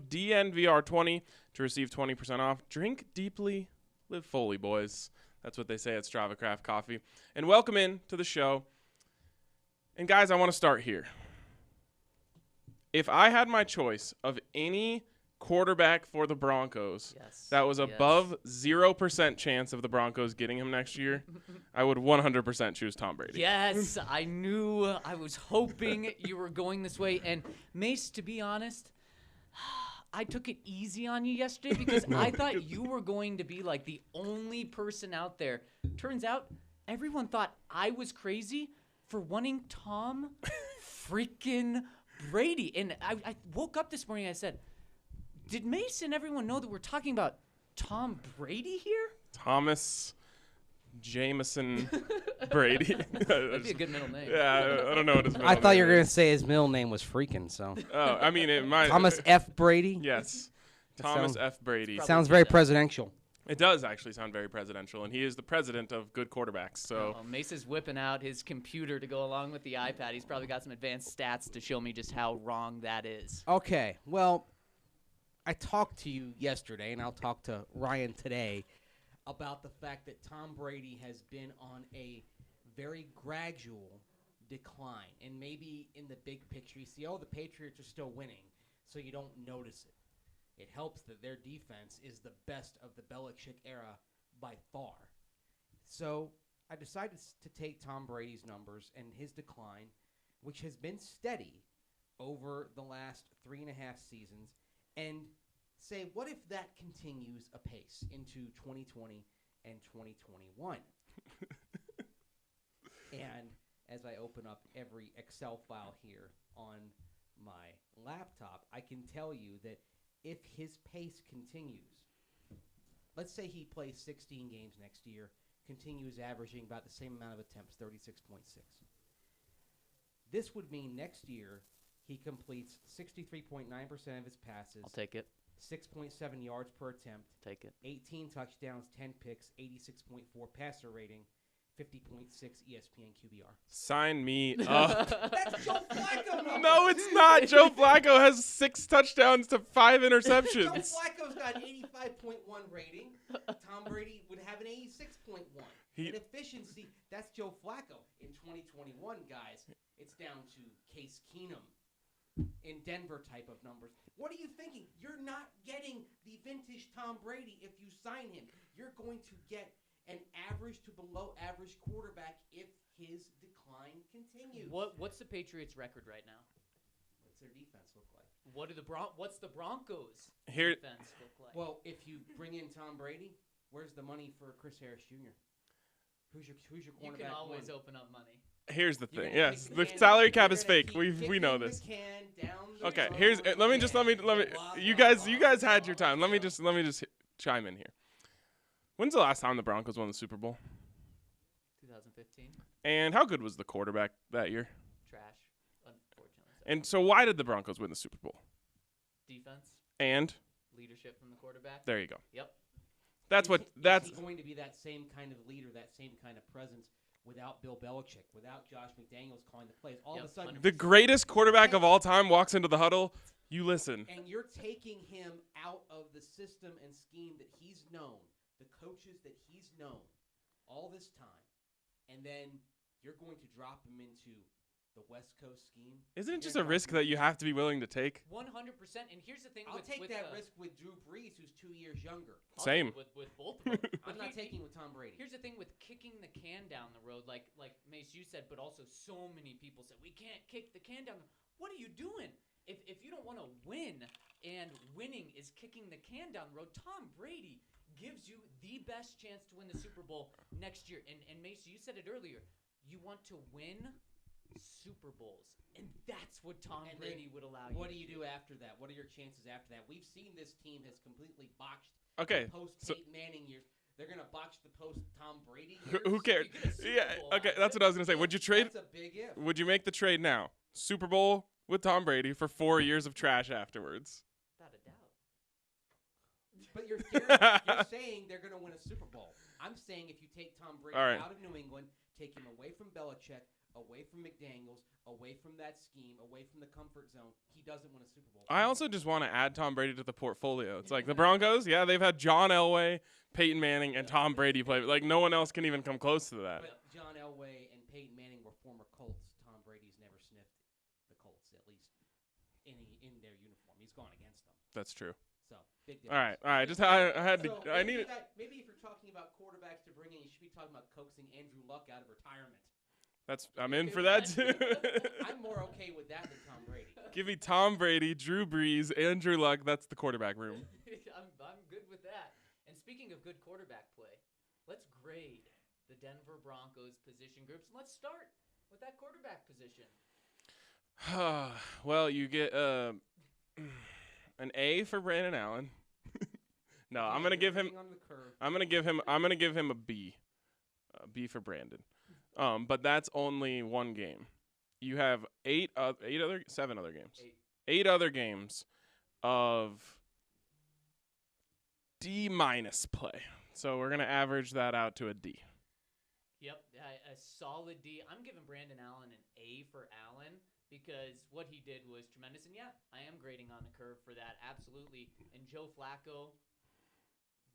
code DNVR20 to receive 20% off. Drink deeply, live fully, boys. That's what they say at Strava Craft Coffee. And welcome in to the show. And guys, I want to start here. If I had my choice of any quarterback for the Broncos that was above 0% chance of the Broncos getting him next year, I would 100% choose Tom Brady. Yes, I knew. I was hoping you were going this way. And Mace, to be honest, I took it easy on you yesterday because I thought you were going to be like the only person out there. Turns out everyone thought I was crazy for wanting Tom freaking Brady. And I woke up this morning and I said, did Mace and everyone know that we're talking about Tom Brady here? Thomas Jameson Brady. That'd be a good middle name. Yeah, I don't know what his middle name is. I thought you were going to say his middle name was freaking, so. Oh, I mean, it might. Thomas F. Brady? Yes. Thomas F. Brady. Sounds very presidential. It does actually sound very presidential, and he is the president of good quarterbacks. So Mace is whipping out his computer to go along with the iPad. He's probably got some advanced stats to show me just how wrong that is. Okay, well, I talked to you yesterday, and I'll talk to Ryan today about the fact that Tom Brady has been on a very gradual decline. And maybe in the big picture, you see, the Patriots are still winning, so you don't notice it. It helps that their defense is the best of the Belichick era by far. So I decided to take Tom Brady's numbers and his decline, which has been steady over the last 3.5 seasons, and say, what if that continues apace into 2020 and 2021? And as I open up every Excel file here on my laptop, I can tell you that if his pace continues, let's say he plays 16 games next year, continues averaging about the same amount of attempts, 36.6. This would mean next year he completes 63.9% of his passes. I'll take it. 6.7 yards per attempt. Take it. 18 touchdowns, 10 picks, 86.4 passer rating, 50.6 ESPN QBR. Sign me up. That's Joe Flacco numbers. No, it's not. Joe Flacco has 6 touchdowns to 5 interceptions. Joe Flacco's got an 85.1 rating. Tom Brady would have an 86.1. In efficiency, that's Joe Flacco. In 2021, guys, it's down to Case Keenum in Denver type of numbers. What are you thinking? You're not getting the vintage Tom Brady if you sign him. You're going to get an average to below average quarterback if his decline continues. What's the Patriots' record right now? What's their defense look like? What's the Broncos' Here, defense look like? Well, if you bring in Tom Brady, where's the money for Chris Harris Jr.? Who's your cornerback? You can always one? open up money. here's the thing. Yes, the salary cap is fake. We know this. Okay, here's let me. You guys had your time. Let me just chime in here. When's the last time the Broncos won the Super Bowl? 2015. And how good was the quarterback that year? Trash, unfortunately. And so why did the Broncos win the Super Bowl? Defense. And Leadership from the quarterback. there you go. Yep. Is he going to be that same kind of leader, that same kind of presence without Bill Belichick, without Josh McDaniels calling the plays? All of a sudden, the greatest quarterback of all time walks into the huddle. You listen. And you're taking him out of the system and scheme that he's known, the coaches that he's known all this time, and then you're going to drop him into the West Coast scheme. Isn't it just a risk that you have to be willing to take? 100%. And here's the thing. I'll take that risk with Drew Brees, who's 2 years younger. Same. With both of them. I'm not taking with Tom Brady. Here's the thing with kicking the can down the road, like Mace, you said, but also so many people said, we can't kick the can down. What are you doing? If you don't want to win, and winning is kicking the can down the road, Tom Brady gives you the best chance to win the Super Bowl next year. And Mace, you said it earlier. You want to win Super Bowls, and that's what Tom Brady would allow you. What do you do after that? What are your chances after that? We've seen this team has completely botched the post-Peyton Manning years. They're going to botch the post-Tom Brady years. Who cares? Yeah, okay, that's what I was going to say. Would you trade? That's a big if. Would you make the trade now? Super Bowl with Tom Brady for 4 years of trash afterwards. Without a doubt. But you're saying they're going to win a Super Bowl. I'm saying if you take Tom Brady out of New England, take him away from Belichick, away from McDaniels, away from that scheme, away from the comfort zone, he doesn't win a Super Bowl. I also just want to add Tom Brady to the portfolio. It's like the Broncos, yeah, they've had John Elway, Peyton Manning, and Tom Brady play. Like, no one else can even come close to that. But John Elway and Peyton Manning were former Colts. Tom Brady's never sniffed the Colts, at least in their uniform. He's gone against them. That's true. So, big difference. All right. Just I had to. So I need it. maybe if you're talking about quarterbacks to bring in, you should be talking about coaxing Andrew Luck out of retirement. I'm in for that too. I'm more okay with that than Tom Brady. Give me Tom Brady, Drew Brees, Andrew Luck. That's the quarterback room. I'm good with that. And speaking of good quarterback play, let's grade the Denver Broncos position groups. Let's start with that quarterback position. Well, you get an A for Brandon Allen. No, I'm gonna give him. I'm gonna give him a B. B for Brandon. But that's only one game. You have 7 other games. 8 other games of D- play. So we're gonna average that out to a D. Yep, a solid D. I'm giving Brandon Allen an A for Allen because what he did was tremendous. And yeah, I am grading on the curve for that, absolutely. And Joe Flacco,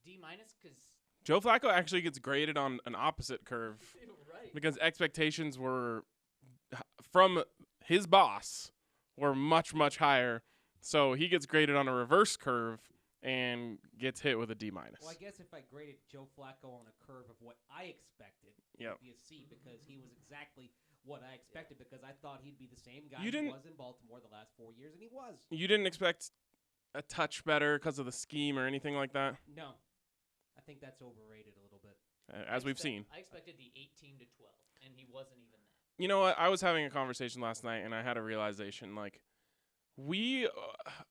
D- because Joe Flacco actually gets graded on an opposite curve right. because expectations were from his boss were much, much higher. So he gets graded on a reverse curve and gets hit with a D-. Well, I guess if I graded Joe Flacco on a curve of what I expected, it would be a C because he was exactly what I expected because I thought he'd be the same guy he was in Baltimore the last 4 years, and he was. You didn't expect a touch better because of the scheme or anything like that? No. I think that's overrated a little bit. As we've seen. I expected the 18 to 12, and he wasn't even that. You know what? I was having a conversation last night, and I had a realization. Like, we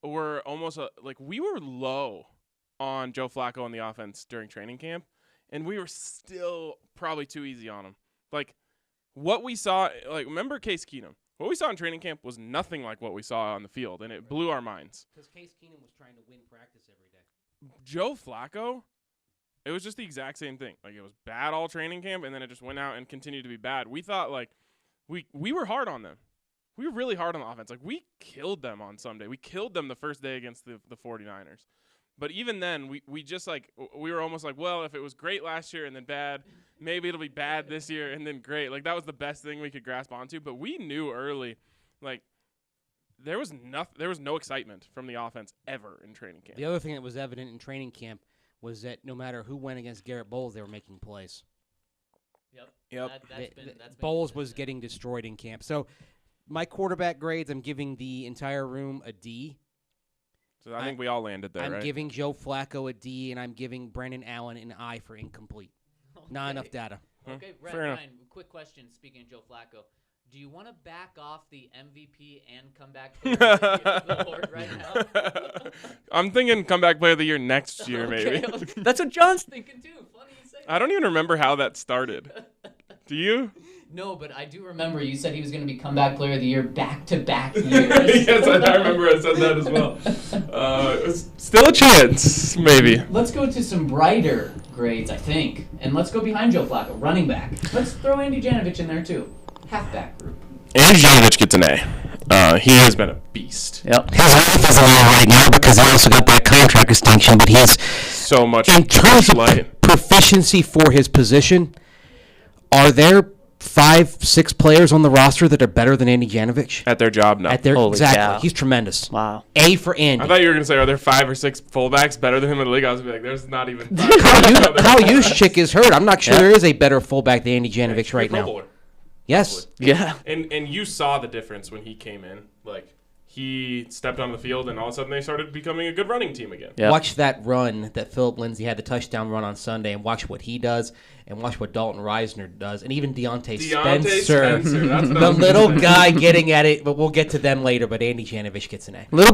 were almost we were low on Joe Flacco on the offense during training camp, and we were still probably too easy on him. Like, what we saw, remember Case Keenum? What we saw in training camp was nothing like what we saw on the field, and it blew our minds. Because Case Keenum was trying to win practice every day. Joe Flacco, it was just the exact same thing. Like, it was bad all training camp, and then it just went out and continued to be bad. We thought, we were hard on them. We were really hard on the offense. Like, we killed them on Sunday. We killed them the first day against the 49ers. But even then, we just, we were almost like, well, if it was great last year and then bad, maybe it'll be bad this year and then great. Like, that was the best thing we could grasp onto. But we knew early, there was no excitement from the offense ever in training camp. The other thing that was evident in training camp was that no matter who went against Garrett Bowles, they were making plays. Yep. That's been Bowles was getting destroyed in camp. So my quarterback grades, I'm giving the entire room a D. So I think we all landed there, I'm right? giving Joe Flacco a D, and I'm giving Brandon Allen an I for incomplete. Okay. Not enough data. Okay, fair enough. Ryan, quick question. Speaking of Joe Flacco, do you want to back off the MVP and comeback player of the award right now? I'm thinking comeback player of the year next year, maybe. Okay. That's what John's thinking too. Funny you say that. I don't even remember how that started. Do you? No, but I do remember you said he was going to be comeback player of the year back-to-back years. Yes, I remember I said that as well. Still a chance, maybe. Let's go to some brighter grades, I think. And let's go behind Joe Flacco, running back. Let's throw Andy Janovich in there too. Halfback group. Andy Janovich gets an A. He has been a beast. Yep. His life is an A right now because he also got that contract extension, but he's so much in terms of proficiency for his position. Are there 5-6 players on the roster that are better than Andy Janovich? At their job, no. Holy exactly. cow. He's tremendous. Wow. A for Andy. I thought you were going to say, are there 5 or 6 fullbacks better than him in the league? I was going to be like, there's not even 5. Kyle Juszczyk is hurt. I'm not sure there is a better fullback than Andy Janovich right now. Bowler. Yes. Yeah. And you saw the difference when he came in. He stepped on the field, and all of a sudden they started becoming a good running team again. Yep. Watch that run that Phillip Lindsey had, the touchdown run on Sunday, and watch what he does, and watch what Dalton Reisner does, and even Deontay Spencer. That's what The little guy getting at it, but we'll get to them later, but Andy Janovich gets an A. Little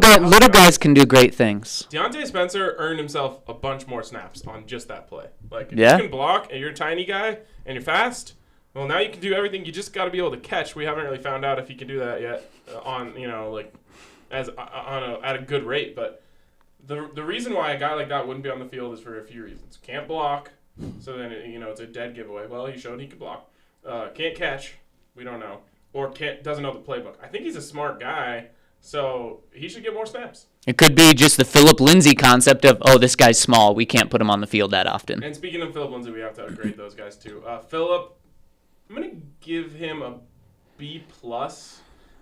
guys can do great things. Deontay Spencer earned himself a bunch more snaps on just that play. If Yeah. you can block, and you're a tiny guy, and you're fast, well, now you can do everything. You just got to be able to catch. We haven't really found out if he can do that yet at a good rate. But the reason why a guy like that wouldn't be on the field is for a few reasons. Can't block, so then it's a dead giveaway. Well, he showed he could block. Can't catch. We don't know. Or doesn't know the playbook. I think he's a smart guy, so he should get more snaps. It could be just the Phillip Lindsey concept of, oh, this guy's small. We can't put him on the field that often. And speaking of Phillip Lindsey, we have to upgrade those guys too. Phillip, I'm going to give him a B+,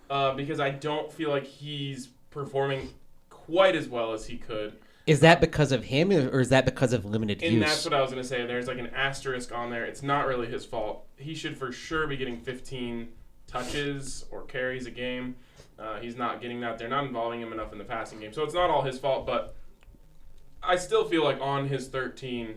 because I don't feel like he's performing quite as well as he could. Is that because of him, or is that because of limited use? And that's what I was going to say. There's like an asterisk on there. It's not really his fault. He should for sure be getting 15 touches or carries a game. He's not getting that. They're not involving him enough in the passing game. So it's not all his fault, but I still feel like on his 13,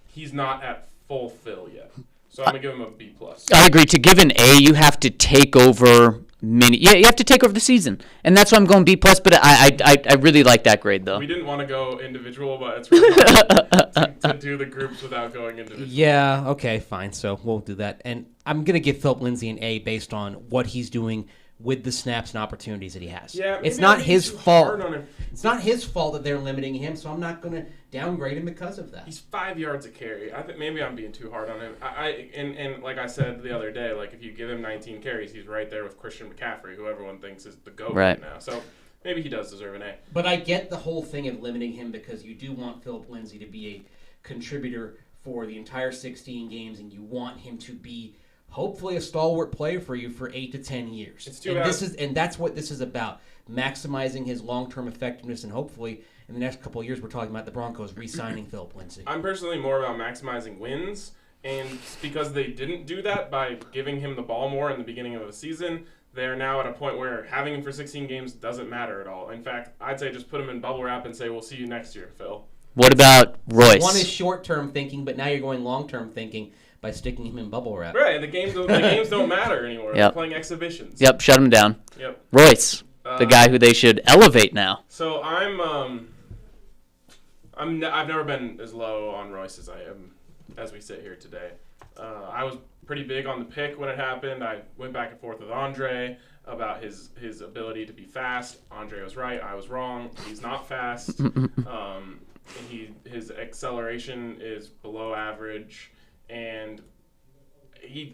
he's not at full fill yet. So I'm going to give him a B+. I agree. To give an A, you have to take over you have to take over the season. And that's why I'm going B+, but I really like that grade, though. We didn't want to go individual, but it's really hard to do the groups without going individual. Yeah, okay, fine. So we'll do that. And I'm going to give Phillip Lindsey an A based on what he's doing with the snaps and opportunities that he has. Yeah, it's not his fault. On him. It's not his fault that they're limiting him, so I'm not going to downgrade him because of that. He's 5 yards a carry. I think maybe I'm being too hard on him. And like I said the other day, like if you give him 19 carries, he's right there with Christian McCaffrey, who everyone thinks is the GOAT right now. So maybe he does deserve an A. But I get the whole thing of limiting him because you do want Phillip Lindsey to be a contributor for the entire 16 games, and you want him to be hopefully a stalwart player for you for 8 to 10 years. It's too bad. And that's what this is about, maximizing his long-term effectiveness, and hopefully in the next couple of years we're talking about the Broncos re-signing Phillip Lindsey. I'm personally more about maximizing wins, and because they didn't do that by giving him the ball more in the beginning of the season, they're now at a point where having him for 16 games doesn't matter at all. In fact, I'd say just put him in bubble wrap and say, we'll see you next year, Phil. What about Royce? One is short-term thinking, but now you're going long-term thinking by sticking him in bubble wrap. Right, the games don't matter anymore. Yep. They're playing exhibitions. Yep, shut him down. Yep. Royce, the guy who they should elevate now. So I've never been as low on Royce as I am as we sit here today. I was pretty big on the pick when it happened. I went back and forth with Andre about his ability to be fast. Andre was right. I was wrong. He's not fast. His acceleration is below average, and he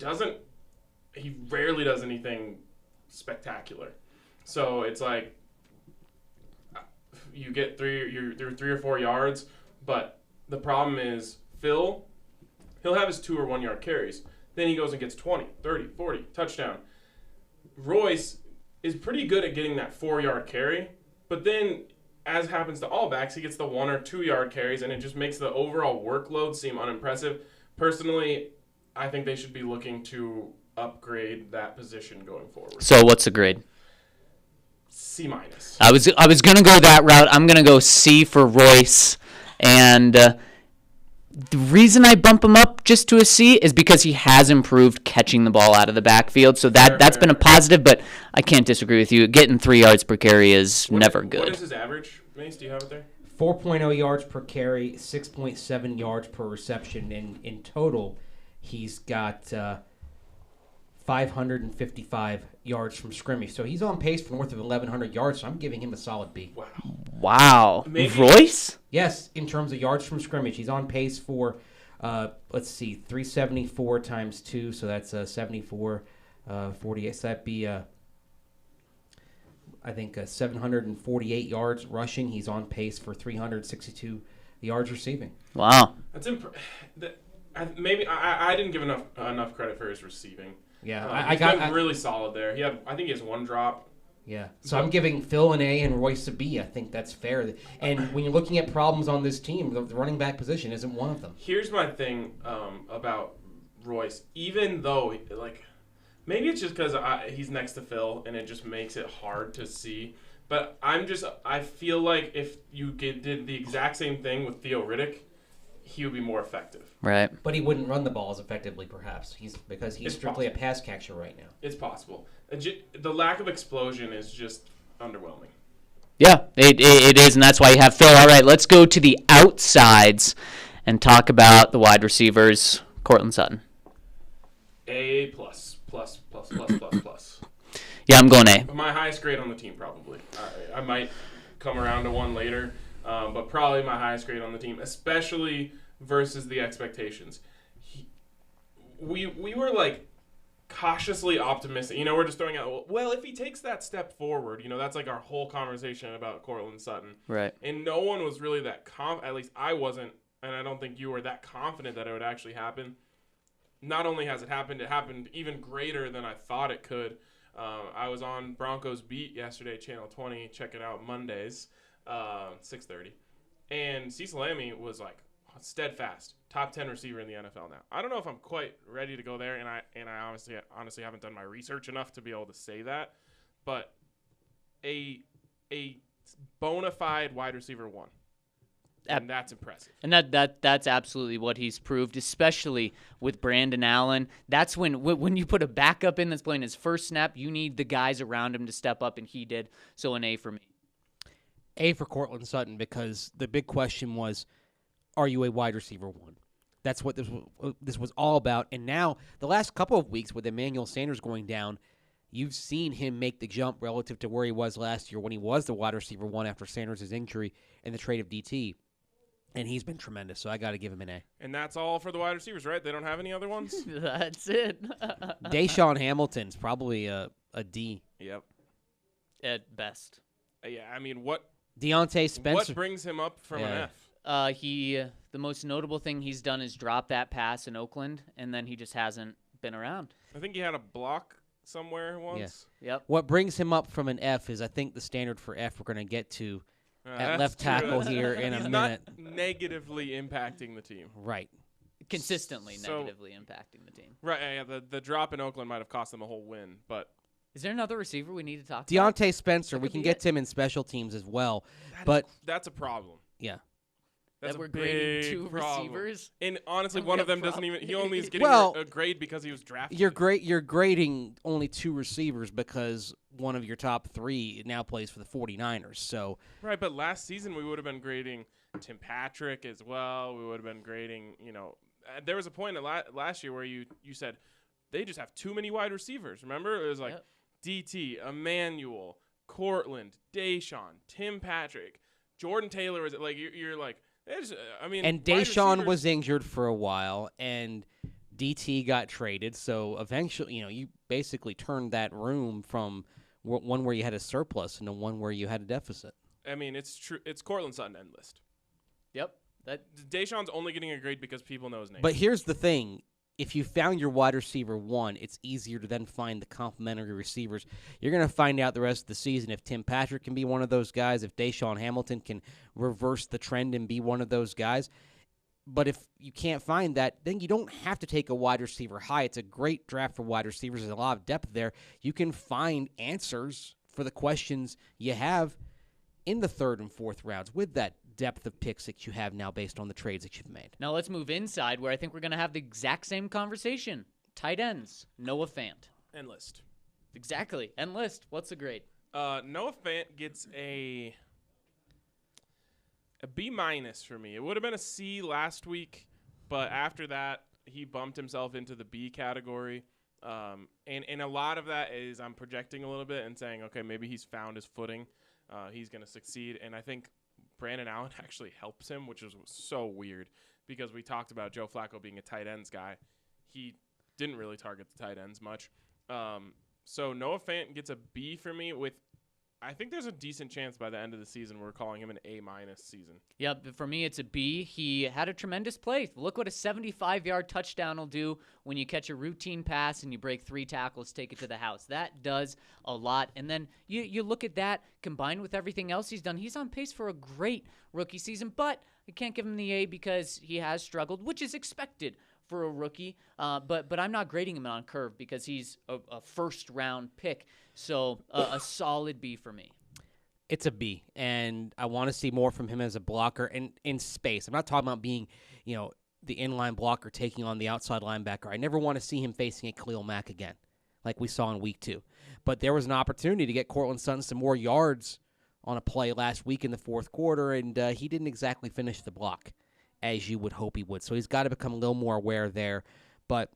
rarely does anything spectacular. So it's like you get you're 3 or 4 yards, but the problem is he'll have his 2 or 1 yard carries. Then he goes and gets 20, 30, 40, touchdown. Royce is pretty good at getting that 4 yard carry, but then, as happens to all backs, he gets the 1 or 2 yard carries, and it just makes the overall workload seem unimpressive. Personally, I think they should be looking to upgrade that position going forward. So what's the grade? C-. I was gonna go that route. I'm gonna go C for Royce, and the reason I bump him up just to a C is because he has improved catching the ball out of the backfield. So that's been a positive, but I can't disagree with you. Getting 3 yards per carry is never good. What is his average, Mace? Do you have it there? 4.0 yards per carry, 6.7 yards per reception, and in total, he's got 555 yards from scrimmage. So he's on pace for north of 1,100 yards, so I'm giving him a solid B. Wow. Royce? Yes, in terms of yards from scrimmage. He's on pace for, 374 times 2, so that's 74, 48. So that'd be, 748 yards rushing. He's on pace for 362 yards receiving. Wow. That's maybe I didn't give enough credit for his receiving. Yeah, I got really solid there. I think he has 1 drop. Yeah, so I'm giving Phil an A and Royce a B. I think that's fair. And when you're looking at problems on this team, the running back position isn't one of them. Here's my thing about Royce. Even though, maybe it's just because he's next to Phil and it just makes it hard to see. But I feel like if you did the exact same thing with Theo Riddick, he would be more effective. Right. But he wouldn't run the ball as effectively, perhaps. Because he's strictly a pass catcher right now. It's possible. The lack of explosion is just underwhelming. Yeah, it is, and that's why you have Phil. All right, let's go to the outsides and talk about the wide receivers. Cortland Sutton. A+++++++. Yeah, I'm going A. My highest grade on the team, probably. I might come around to one later, but probably my highest grade on the team, especially versus the expectations. We were cautiously optimistic. You know, we're just throwing out, well, if he takes that step forward, you know, that's like our whole conversation about Cortland Sutton. Right. And no one was really that at least I wasn't, and I don't think you were that confident that it would actually happen. Not only has it happened even greater than I thought it could. I was on Broncos Beat yesterday, Channel 20. Check it out Mondays, 6:30. And Cecil Lammey was like steadfast, top 10 receiver in the NFL now. I don't know if I'm quite ready to go there, and I honestly haven't done my research enough to be able to say that. But a bona fide wide receiver 1. And that's impressive. And that's absolutely what he's proved, especially with Brandon Allen. That's when you put a backup in that's playing his first snap, you need the guys around him to step up, and he did. So an A for me. A for Cortland Sutton, because the big question was, are you a wide receiver 1? That's what this was all about. And now, the last couple of weeks with Emmanuel Sanders going down, you've seen him make the jump relative to where he was last year when he was the wide receiver 1 after Sanders' injury and the trade of DT. And he's been tremendous, so I got to give him an A. And that's all for the wide receivers, right? They don't have any other ones? That's it. Deshaun Hamilton's probably a D. Yep. At best. Yeah, I mean, what Deontay Spencer. What brings him up from an F? The most notable thing he's done is drop that pass in Oakland, and then he just hasn't been around. I think he had a block somewhere once. Yeah. Yep. What brings him up from an F is, I think, the standard for F we're going to get to at left tackle here in a minute. He's not negatively impacting the team. Right. Consistently negatively impacting the team. Right. Yeah, the drop in Oakland might have cost them a whole win, but is there another receiver we need to talk about? Deontay Spencer. We can get to him in special teams as well. That's a problem. Yeah. That's that we're grading 2 receivers. And honestly, one of them doesn't even. He only is getting a grade because he was drafted. You're grading only 2 receivers because one of your top 3 now plays for the 49ers. So right, but last season we would have been grading Tim Patrick as well. We would have been grading. You know, there was a point last year where you said they just have too many wide receivers. Remember, it was like DT, Emmanuel, Cortland, Deshaun, Tim Patrick, Jordan Taylor. Was like you're like. And Deshaun was injured for a while, and DT got traded. So eventually, you basically turned that room from one where you had a surplus into one where you had a deficit. I mean, it's true. It's Cortland Sutton end list. Yep. Deshaun's only getting a grade because people know his name. But here's the thing. If you found your wide receiver 1, it's easier to then find the complementary receivers. You're going to find out the rest of the season if Tim Patrick can be one of those guys, if Deshaun Hamilton can reverse the trend and be one of those guys. But if you can't find that, then you don't have to take a wide receiver high. It's a great draft for wide receivers. There's a lot of depth there. You can find answers for the questions you have in the 3rd and 4th rounds with that depth of picks that you have now based on the trades that you've made. Now let's move inside where I think we're going to have the exact same conversation. Tight ends, Noah Fant. End list. Exactly. End list. What's the grade? Noah Fant gets a B- for me. It would have been a C last week, but after that, he bumped himself into the B category. And a lot of that is I'm projecting a little bit and saying, okay, maybe he's found his footing. He's going to succeed. And I think Brandon Allen actually helps him, which is so weird because we talked about Joe Flacco being a tight ends guy. He didn't really target the tight ends much. So Noah Fant gets a B for me with I think there's a decent chance by the end of the season we're calling him an A- season. Yeah, for me it's a B. He had a tremendous play. Look what a 75-yard touchdown will do when you catch a routine pass and you break 3 tackles, take it to the house. That does a lot. And then you look at that combined with everything else he's done. He's on pace for a great rookie season, but I can't give him the A because he has struggled, which is expected for a rookie. But I'm not grading him on curve because he's a first-round pick. So a solid B for me. It's a B, and I want to see more from him as a blocker and in space. I'm not talking about being, the inline blocker taking on the outside linebacker. I never want to see him facing a Khalil Mack again, like we saw in week 2. But there was an opportunity to get Cortland Sutton some more yards on a play last week in the 4th quarter, and he didn't exactly finish the block as you would hope he would. So he's got to become a little more aware there. But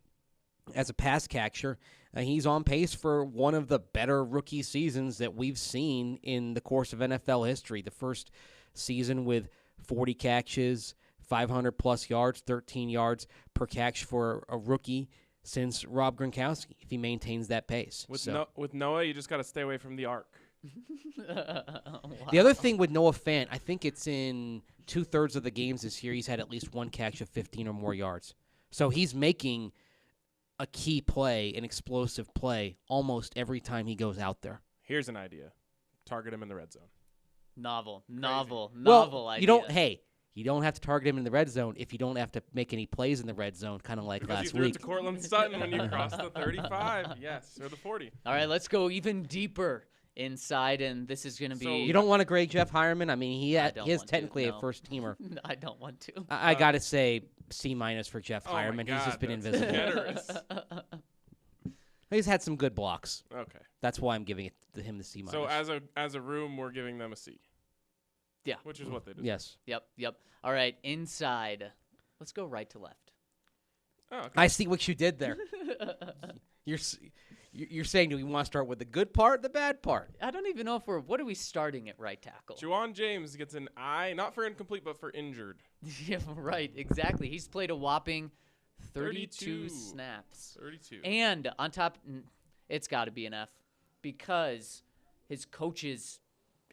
as a pass catcher, he's on pace for one of the better rookie seasons that we've seen in the course of NFL history. The first season with 40 catches, 500-plus yards, 13 yards per catch for a rookie since Rob Gronkowski if he maintains that pace. With Noah, you just got to stay away from the arc. Wow. The other thing with Noah Fant, I think it's in 2/3 of the games this year he's had at least one catch of 15 or more yards. So he's making a key play, an explosive play, almost every time he goes out there. Here's an idea. Target him in the red zone. Novel Well, idea. you don't have to target him in the red zone if you don't have to make any plays in the red zone, kind of like Because last you threw it week. to Cortland Sutton when you crossed the 35. Yes, or the 40. All right, let's go even deeper inside, and this is going to be... So You don't want to grade Jeff Hireman? I mean, he is don't want to, technically no. a first-teamer. I don't want to. I got to say C- for Jeff Oh my Hireman. He's God, just been that's invisible. generous. He's had some good blocks. Okay. That's why I'm giving it to him the C-. So as a room, we're giving them a C. Yeah. Which is what they did. Yes. Yep. All right, inside. Let's go right to left. Oh, okay. I see what you did there. You're saying, do we want to start with the good part, the bad part? I don't even know if what are we starting at right tackle? Juwan James gets an I, not for incomplete, but for injured. Yeah, right, exactly. He's played a whopping 32 32. snaps. 32. And on top, it's got to be an F because his coaches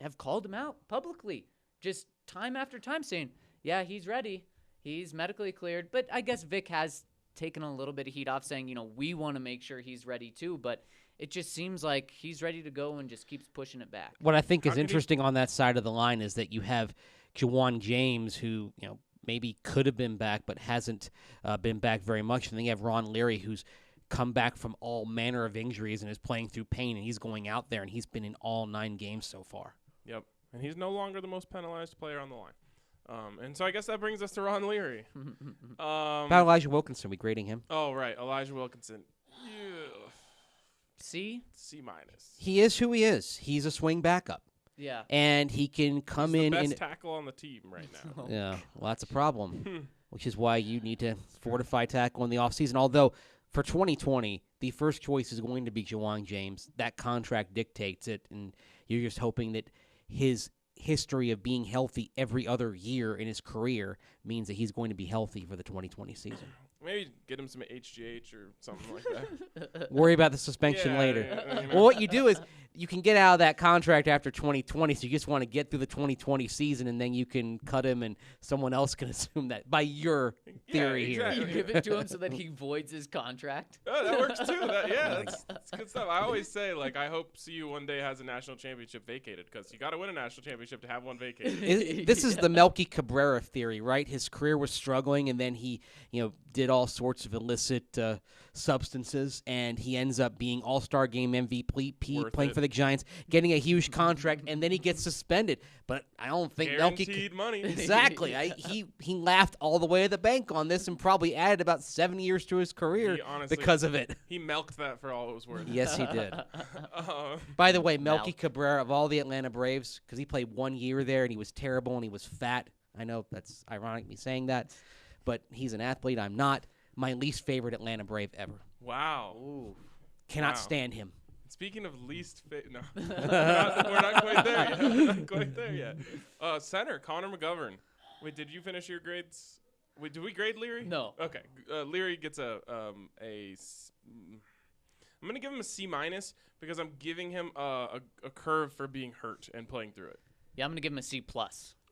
have called him out publicly, just time after time saying, yeah, he's ready. He's medically cleared. But I guess Vic has taken a little bit of heat off saying, we want to make sure he's ready too. But it just seems like he's ready to go and just keeps pushing it back. What I think is How can interesting on that side of the line is that you have Juwan James, who maybe could have been back but hasn't been back very much. And then you have Ron Leary, who's come back from all manner of injuries and is playing through pain, and he's going out there, and he's been in all 9 games so far. Yep. And he's no longer the most penalized player on the line. And so I guess that brings us to Ron Leary. About Elijah Wilkinson, we grading him. Oh, right. Elijah Wilkinson. Yeah. C? C-. He is who he is. He's a swing backup. Yeah. And he can come He's in the best and tackle on the team right now. yeah, well, that's a problem, which is why you need to fortify tackle in the offseason. Although for 2020, the first choice is going to be Juwan James. That contract dictates it, and you're just hoping that his history of being healthy every other year in his career means that he's going to be healthy for the 2020 season. Maybe get him some HGH or something like that. Worry about the suspension Yeah, later. yeah, Well, what you do is you can get out of that contract after 2020, so you just want to get through the 2020 season, and then you can cut him, and someone else can assume that by your theory Yeah, You exactly. give it to him so that he voids his contract. Oh, that works too. That's good stuff. I always say, I hope CU one day has a national championship vacated because you got to win a national championship to have one vacated. This is the Melky Cabrera theory, right? His career was struggling, and then he, did all sorts of illicit substances, and he ends up being All-Star Game MVP, Worth playing it. for the Giants, getting a huge contract, and then he gets suspended. But I don't think Melky. Guaranteed money. Exactly. He laughed all the way to the bank on this and probably added about 7 years to his career He honestly- because of it. He milked that for all it was worth. Yes, he did. Uh, By the way, Melky Milk. Cabrera of all the Atlanta Braves, because he played 1 year there and he was terrible and he was fat. I know that's ironic me saying that, but he's an athlete. I'm not. My least favorite Atlanta Brave ever. wow. Cannot Wow. stand him. Speaking of least no. we're not quite there yet. We're not quite there yet. Center, Connor Mcgovern. Wait, did you finish your grades? Wait, did we grade Leary? No. Okay. Leary gets I'm going to give him a C- because I'm giving him a curve for being hurt and playing through it. Yeah, I'm going to give him a C+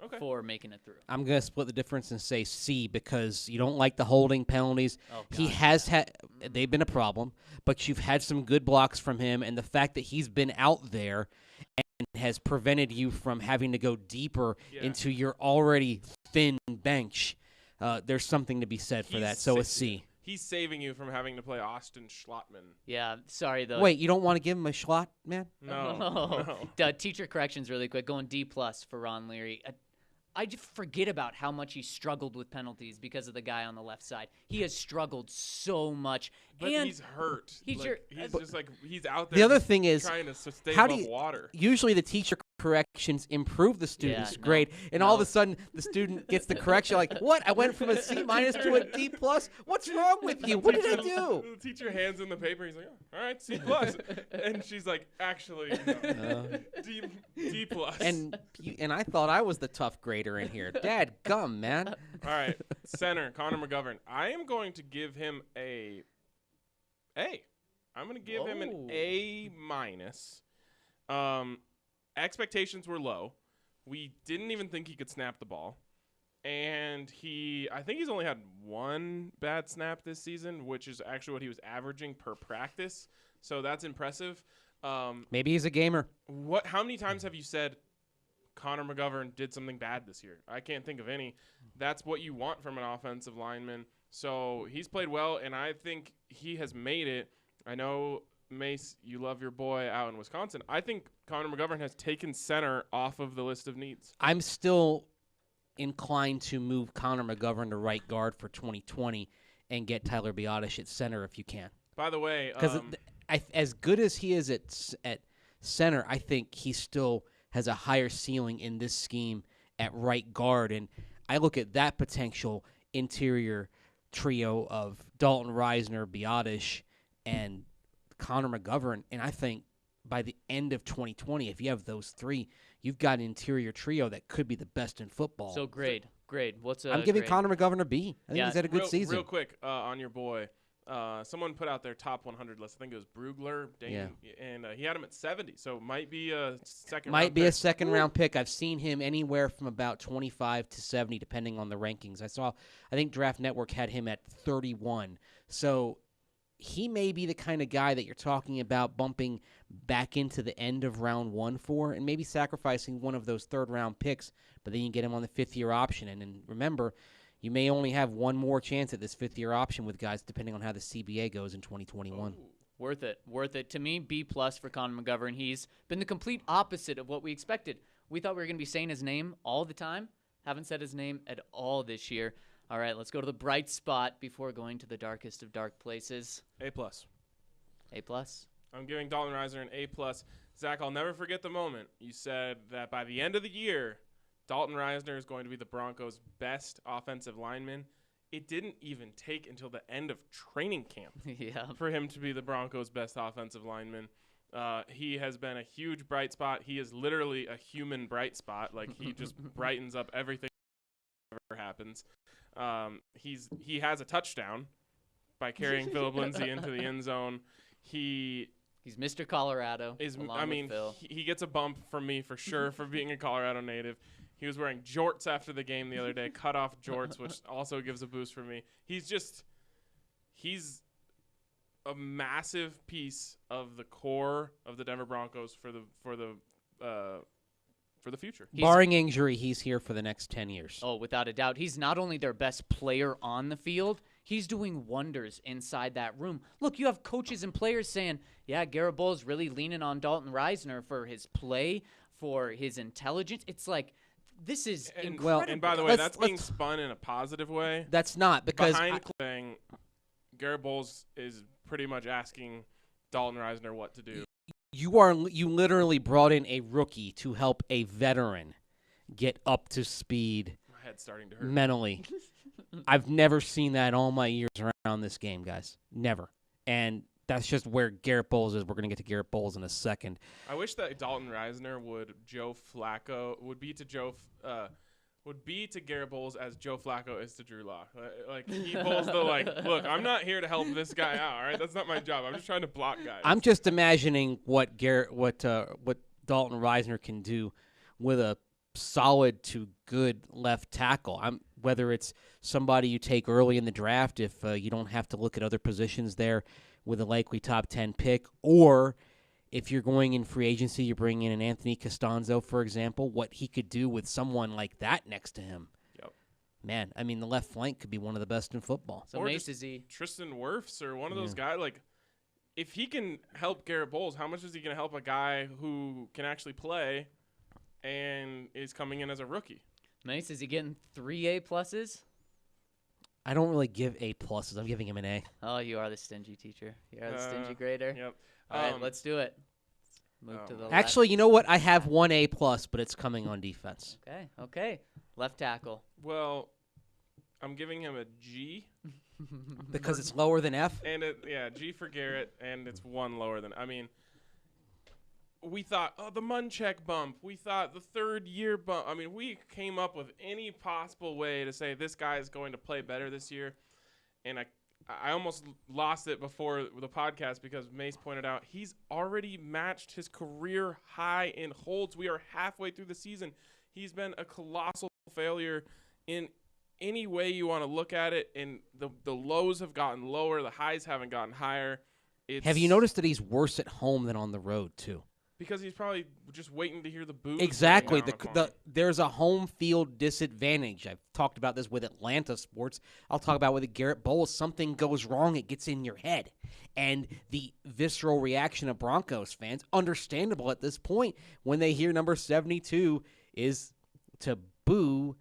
Okay. for making it through. I'm going to split the difference and say C because you don't like the holding penalties. Oh, He God, has had – they've been a problem, but you've had some good blocks from him, and the fact that he's been out there and has prevented you from having to go deeper Yeah. into your already thin bench, there's something to be said for that. So a C. He's saving you from having to play Austin Schlottman. Yeah, sorry, though. Wait, you don't want to give him a slot, man? No. Teacher corrections really quick. Going D+ for Ron Leary. I just forget about how much he struggled with penalties because of the guy on the left side. He has struggled so much. But and he's hurt. he's He's out there. The other just thing is, trying to stay how do above you- water. Usually the teacher corrections improve the student's no, grade, and all of no. a sudden the student gets the correction like, what? I went from a C- to a D+? What's wrong with you? What did I do? The teacher hands in the paper. He's like, oh, all right, C+. And she's like, actually, no. D+. And I thought I was the tough grader in here. Dad gum, man. All right, center, Connor Mcgovern. I am going to give him a A. I'm going to give him an Whoa. A minus. Expectations were low. We didn't even think he could snap the ball. And I think he's only had one bad snap this season, which is actually what he was averaging per practice. So that's impressive. Maybe he's a gamer. How many times have you said Connor McGovern did something bad this year? I can't think of any. That's what you want from an offensive lineman. So he's played well, and I think he has made it. I know, Mace, you love your boy out in Wisconsin. I think Connor McGovern has taken center off of the list of needs. I'm still inclined to move Connor McGovern to right guard for 2020 and get Tyler Biotish at center if you can. By the way, Because as good as he is at center, I think he still has a higher ceiling in this scheme at right guard. And I look at that potential interior trio of Dalton Risner, Biotish, and Connor McGovern, and I think by the end of 2020, if you have those three, you've got an interior trio that could be the best in football. So grade. What's I'm giving grade? Connor McGovern a B. I think Yeah. he's had a good season. Real quick on your boy. Someone put out their top 100 list. I think it was Brugler, and he had him at 70. So might be a second. Might round be pick. a second-round pick. I've seen him anywhere from about 25 to 70, depending on the rankings. I think Draft Network had him at 31. So he may be the kind of guy that you're talking about bumping back into the end of round 1 for, and maybe sacrificing one of those third-round picks, but then you get him on the fifth-year option. And remember, you may only have one more chance at this fifth-year option with guys, depending on how the CBA goes in 2021. Ooh. Worth it. To me, B+ for Connor McGovern. He's been the complete opposite of what we expected. We thought we were going to be saying his name all the time. Haven't said his name at all this year. All right, let's go to the bright spot before going to the darkest of dark places. A+. A+. I'm giving Dalton Risner an A+. Zach, I'll never forget the moment you said that by the end of the year, Dalton Risner is going to be the Broncos' best offensive lineman. It didn't even take until the end of training camp Yeah. for him to be the Broncos' best offensive lineman. He has been a huge bright spot. He is literally a human bright spot. Like, he just brightens up everything that ever happens. He has a touchdown by carrying Phillip Lindsey into the end zone. He's Mr. Colorado. With Phil. he gets a bump from me for sure for being a Colorado native. He was wearing jorts after the game the other day, cut off jorts, which also gives a boost for me. He's a massive piece of the core of the Denver Broncos for the future. Barring injury, he's here for the next 10 years. Oh, without a doubt. He's not only their best player on the field, he's doing wonders inside that room. Look, you have coaches and players saying, yeah, Garrett Bowles really leaning on Dalton Risner for his play, for his intelligence. It's like, this is incredible. And by the way, that's being spun in a positive way. That's not, because saying Garrett Bowles is pretty much asking Dalton Risner what to do. You literally brought in a rookie to help a veteran get up to speed My head's starting to hurt. mentally. I've never seen that all my years around this game, guys. Never. And that's just where Garrett Bowles is. We're going to get to Garrett Bowles in a second. I wish that Dalton Risner would be to Garrett Bowles as Joe Flacco is to Drew Lock. Like he pulls the look, I'm not here to help this guy out, all right? That's not my job. I'm just trying to block guys. I'm just imagining what Dalton Risner can do with a solid to good left tackle. Whether it's somebody you take early in the draft if you don't have to look at other positions there with a likely top 10 pick, or if you're going in free agency, you bring in an Anthony Costanzo, for example, what he could do with someone like that next to him. Yep. Man, I mean, the left flank could be one of the best in football. So Mace, is he Tristan Wirfs or one of those guys? Like, if he can help Garrett Bowles, how much is he going to help a guy who can actually play and is coming in as a rookie? Mace, is he getting 3 A+? I don't really give A pluses. I'm giving him an A. Oh, you are the stingy teacher. You are the stingy grader. Yep. All right, let's do it. Move to the left. Actually, you know what? I have 1 A plus, but it's coming on defense. Okay. Left tackle. Well, I'm giving him a G. Because it's lower than F? And G for Garrett, and it's 1 lower than. I mean, we thought, the Munchak bump. We thought the third-year bump. I mean, we came up with any possible way to say this guy is going to play better this year. And I almost lost it before the podcast because Mace pointed out he's already matched his career high in holds. We are halfway through the season. He's been a colossal failure in any way you want to look at it, and the lows have gotten lower, the highs haven't gotten higher. Have you noticed that he's worse at home than on the road too? Because he's probably just waiting to hear the boos. Exactly. There's a home field disadvantage. I've talked about this with Atlanta sports. I'll talk about with Garrett Bowles. Something goes wrong, it gets in your head. And the visceral reaction of Broncos fans, understandable at this point, when they hear number 72 is to boo.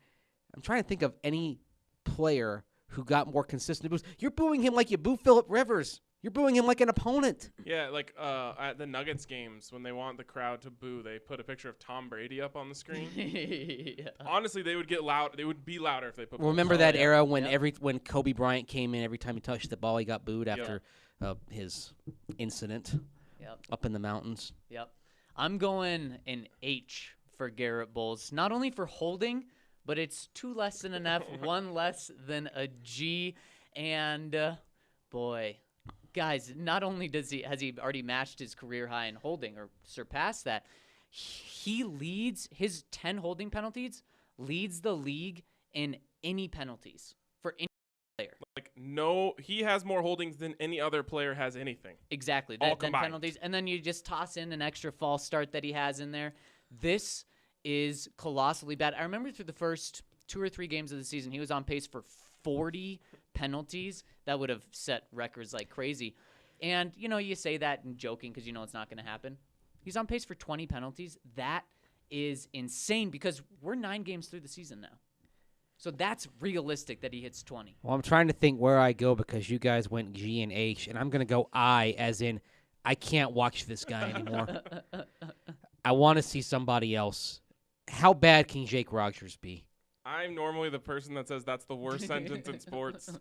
I'm trying to think of any player who got more consistent boos. You're booing him like you boo Phillip Rivers. You're booing him like an opponent. Yeah, like at the Nuggets games, when they want the crowd to boo, they put a picture of Tom Brady up on the screen. Yeah. Honestly, they would get loud. They would be louder if they put. Remember that era when when Kobe Bryant came in, every time he touched the ball, he got booed after his incident up in the mountains. Yep. I'm going an H for Garrett Bowles, not only for holding, but it's 2 less than an F, 1 less than a G, and boy. Guys, not only has he already matched his career high in holding or surpassed that, he leads his 10 holding penalties, leads the league in any penalties for any player. Like he has more holdings than any other player has anything. Exactly. All Then combined. penalties, and then you just toss in an extra false start that he has in there. This is colossally bad. I remember through the first 2 or 3 games of the season, he was on pace for 40 penalties. That would have set records like crazy. And, you say that and joking because it's not going to happen. He's on pace for 20 penalties. That is insane because we're 9 games through the season now. So that's realistic that he hits 20. Well, I'm trying to think where I go because you guys went G and H, and I'm going to go I, as in I can't watch this guy anymore. I want to see somebody else. How bad can Jake Rogers be? I'm normally the person that says that's the worst sentence in sports.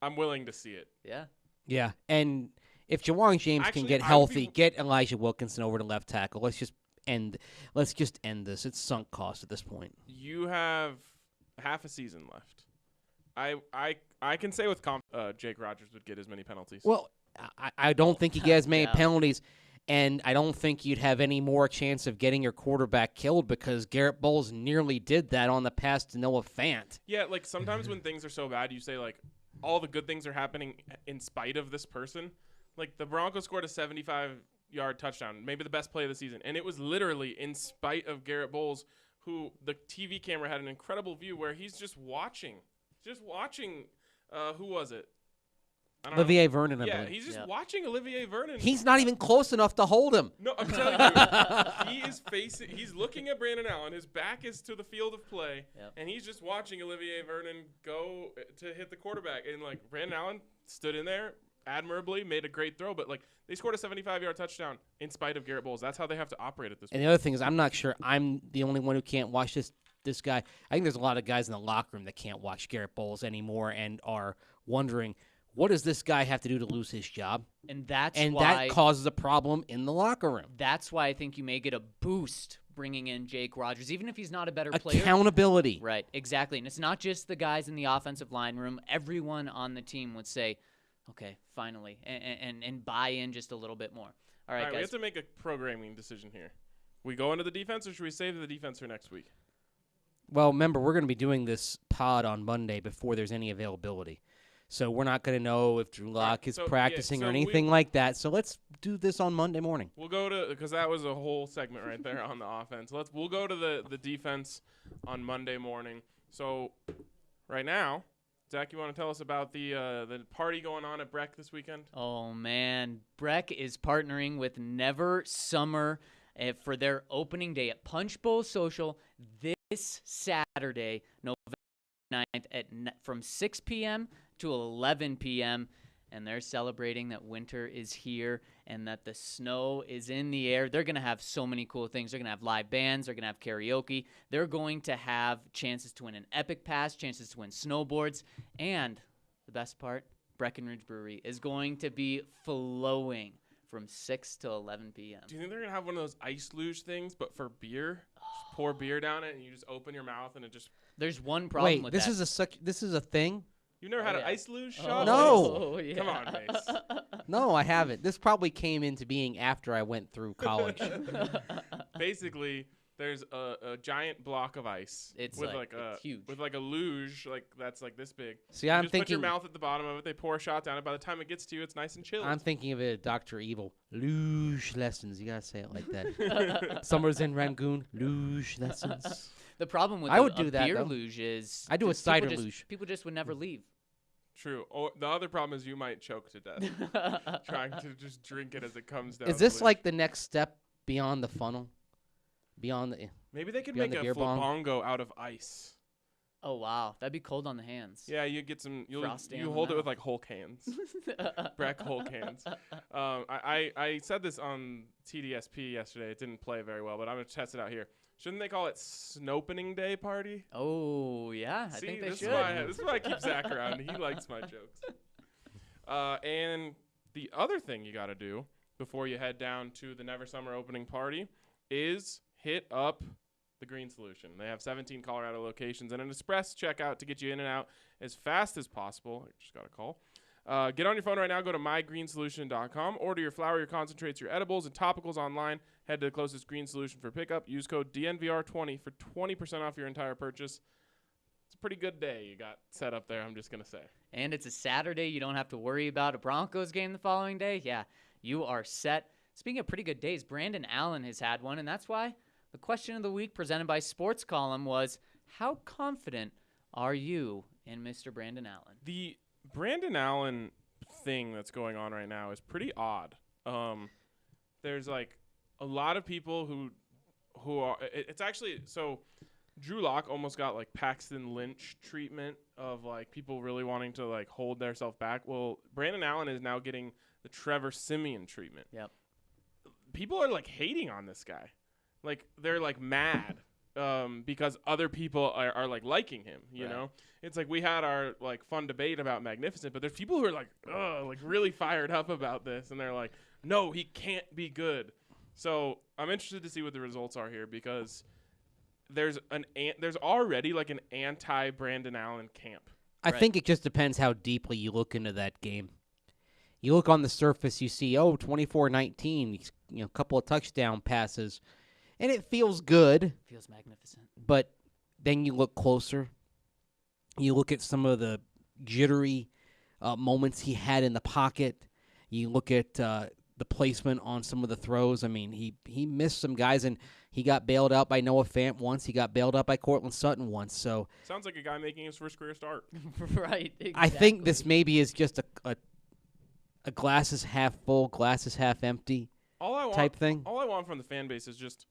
I'm willing to see it. Yeah. Yeah, and if Jawang James can get healthy, get Elijah Wilkinson over to left tackle. Let's just end this. It's sunk cost at this point. You have half a season left. I can say with Jake Rogers would get as many penalties. Well, I don't think he gets as many penalties, and I don't think you'd have any more chance of getting your quarterback killed because Garrett Bowles nearly did that on the pass to Noah Fant. Yeah, like sometimes when things are so bad, you say like all the good things are happening in spite of this person. Like the Broncos scored a 75-yard touchdown, maybe the best play of the season, and it was literally in spite of Garrett Bowles, who the TV camera had an incredible view where he's just watching. Who was it? Olivier Vernon, I yeah, believe. He's just watching Olivier Vernon. He's not even close enough to hold him. No, I'm telling you, he's looking at Brandon Allen. His back is to the field of play, and he's just watching Olivier Vernon go to hit the quarterback. And, like, Brandon Allen stood in there admirably, made a great throw, but, like, they scored a 75-yard touchdown in spite of Garrett Bowles. That's how they have to operate at this point. And the other thing is I'm not sure I'm the only one who can't watch this guy. I think there's a lot of guys in the locker room that can't watch Garrett Bowles anymore and are wondering, what does this guy have to do to lose his job? And that causes a problem in the locker room. That's why I think you may get a boost bringing in Jake Rogers, even if he's not a better player. Accountability. Right, exactly. And it's not just the guys in the offensive line room. Everyone on the team would say, okay, finally, and buy in just a little bit more. All right, guys. We have to make a programming decision here. We go into the defense, or should we save the defense for next week? Well, remember, we're going to be doing this pod on Monday before there's any availability. So we're not going to know if Drew Lock is practicing or anything like that. So let's do this on Monday morning. We'll go to, because that was a whole segment right there on the offense. We'll go to the defense on Monday morning. So right now, Zach, you want to tell us about the party going on at Breck this weekend? Oh, man. Breck is partnering with Never Summer for their opening day at Punch Bowl Social this Saturday, November 9th from 6 p.m. to 11 p.m., and they're celebrating that winter is here and that the snow is in the air. They're going to have so many cool things. They're going to have live bands. They're going to have karaoke. They're going to have chances to win an Epic Pass, chances to win snowboards, and the best part, Breckenridge Brewery is going to be flowing from 6 to 11 p.m. Do you think they're going to have one of those ice luge things, but for beer? Just pour beer down it, and you just open your mouth, and it just... There's one problem with that. Wait, this is a thing? You never had an ice luge shot? No. Yeah. Come on, Mace. No, I haven't. This probably came into being after I went through college. Basically, there's a giant block of ice. It's with like a it's huge. with like a luge that's like this big. See, You I'm just put your thinking. mouth at the bottom of it. They pour a shot down it. By the time it gets to you, it's nice and chilled. I'm thinking of it as Dr. Evil. Luge lessons. You gotta say it like that. Summers in Rangoon. Luge lessons. The problem with I would a do that, beer though. luge is I do a just people cider just- luge. People just would never leave. True. Or the other problem is you might choke to death trying to just drink it as it comes down. Is the this luge. like the next step beyond the funnel? Beyond the. Maybe they could beyond make the a beer bong? flabongo out of ice. Oh wow, that'd be cold on the hands. Yeah, you get some. Frosty You on the hold it with mouth. like Hulk hands, Breck Hulk hands. I said this on TDSP yesterday. It didn't play very well, but I'm gonna test it out here. Shouldn't they call it Snopening Day Party? Oh yeah, I See, think they this should. Is why I keep Zach around. He likes my jokes. And the other thing you got to do before you head down to the Never Summer opening party is hit up the Green Solution. They have 17 Colorado locations and an express checkout to get you in and out as fast as possible. I just got a call. Get on your phone right now. Go to mygreensolution.com. Order your flour, your concentrates, your edibles, and topicals online. Head to the closest Green Solution for pickup. Use code DNVR20 for 20% off your entire purchase. It's a pretty good day you got set up there, I'm just going to say. And it's a Saturday. You don't have to worry about a Broncos game the following day. Yeah, you are set. Speaking of pretty good days, Brandon Allen has had one, and that's why the question of the week presented by Sports Column was, how confident are you in Mr. Brandon Allen? The Brandon Allen thing that's going on right now is pretty odd. There's like a lot of people who are it's actually so Drew Lock almost got like Paxton Lynch treatment of like people really wanting to like hold themselves back. Well, Brandon Allen is now getting the Trevor Siemian treatment. Yep. People are like hating on this guy. Like they're like mad because other people are like liking him, you know? It's like we had our like fun debate about Magnificent, but there's people who are like really fired up about this, and they're like, no, he can't be good. So I'm interested to see what the results are here because there's already like an anti-Brandon Allen camp. I think it just depends how deeply you look into that game. You look on the surface, you see, 24-19, a couple of touchdown passes, and it feels good. Feels magnificent. But then you look closer. You look at some of the jittery moments he had in the pocket. You look at the placement on some of the throws. I mean, he missed some guys, and he got bailed out by Noah Fant once. He got bailed out by Cortland Sutton once. So Sounds like a guy making his first career start. Right. Exactly. I think this maybe is just a glass is half full, glass is half empty type thing. All I want from the fan base is just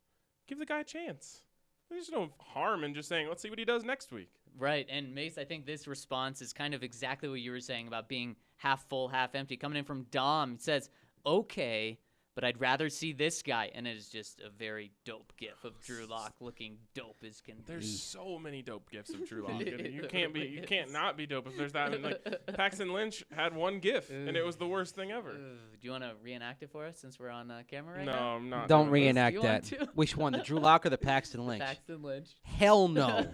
give the guy a chance. There's no harm in just saying, let's see what he does next week. Right, and Mace, I think this response is kind of exactly what you were saying about being half full, half empty. Coming in from Dom, he says, okay, but I'd rather see this guy. And it is just a very dope gif of Drew Lock looking dope as can be. There's so many dope gifs of Drew Lock. You can't not be dope if there's that. Like Paxton Lynch had one gif, and it was the worst thing ever. Do you want to reenact it for us since we're on camera right No, now? I'm not. Don't doing this. reenact You that. want to? Which one, the Drew Lock or the Paxton Lynch? Paxton Lynch. Hell no.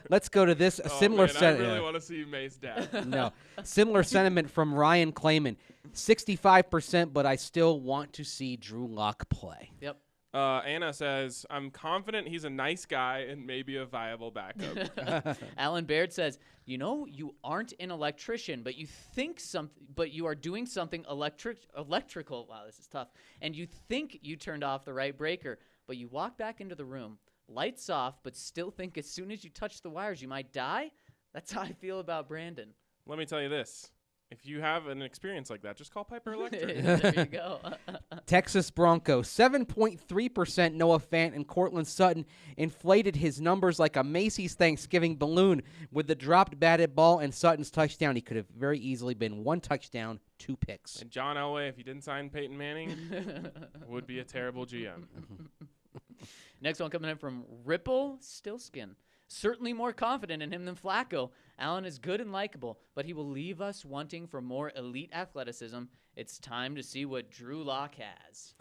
Let's go to this. A Oh, similar man, I sentiment. really want to see Mace dad. No. Similar sentiment from Ryan Clayman. 65%, but I still want to see Drew Lock play. Yep. Anna says, I'm confident he's a nice guy and maybe a viable backup. Alan Baird says, you aren't an electrician, but you are doing something electrical. Wow, this is tough. And you think you turned off the right breaker, but you walk back into the room, lights off, but still think as soon as you touch the wires, you might die. That's how I feel about Brandon. Let me tell you this. If you have an experience like that, just call Piper Electric. There you go. Texas Broncos, 7.3% Noah Fant and Cortland Sutton inflated his numbers like a Macy's Thanksgiving balloon with the dropped batted ball and Sutton's touchdown. He could have very easily been 1 touchdown, 2 picks. And John Elway, if he didn't sign Peyton Manning, would be a terrible GM. Next one coming in from Ripple Stillskin. Certainly more confident in him than Flacco. Allen is good and likable, but he will leave us wanting for more elite athleticism. It's time to see what Drew Lock has.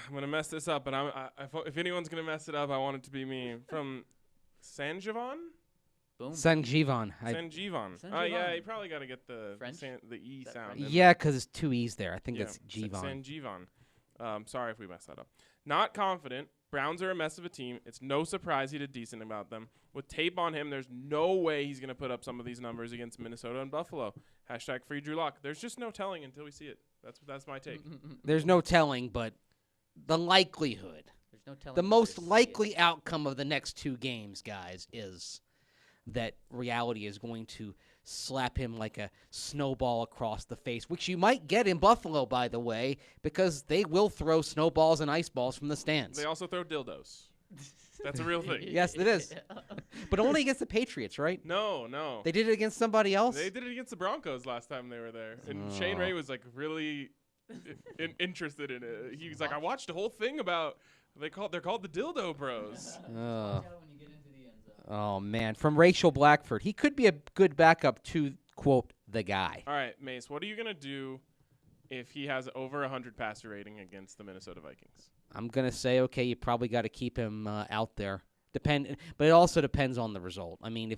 I'm going to mess this up, but if anyone's going to mess it up, I want it to be me. From Sanjivan? Boom. Sanjivan. Sanjivan. Oh, yeah, you probably got to get the French? the E That sound. French? in Yeah, there. because it's 2 E's there. I think Yeah, that's Jivan. Sanjivan. Sorry if we messed that up. Not confident. Browns are a mess of a team. It's no surprise he did decent about them. With tape on him, there's no way he's going to put up some of these numbers against Minnesota and Buffalo. Hashtag free Drew Lock. There's just no telling until we see it. That's my take. There's no telling, but the likelihood, There's no telling. the whether most to see it. likely outcome of the next 2 games, guys, is that reality is going to slap him like a snowball across the face, which you might get in Buffalo, by the way, because they will throw snowballs and ice balls from the stands. They also throw dildos. That's a real thing. Yes, it is. But only against the Patriots, right? No. They did it against somebody else? They did it against the Broncos last time they were there. And Shane Oh. Ray was like really interested in it. He was like, I watched a whole thing about they're called the Dildo Bros. Oh. Watch out when you get into the end zone. Oh, man. From Rachel Blackford. He could be a good backup to, quote, the guy. All right, Mace, what are you gonna do if he has over 100 passer rating against the Minnesota Vikings? I'm going to say, okay, you probably got to keep him out there. But it also depends on the result. I mean,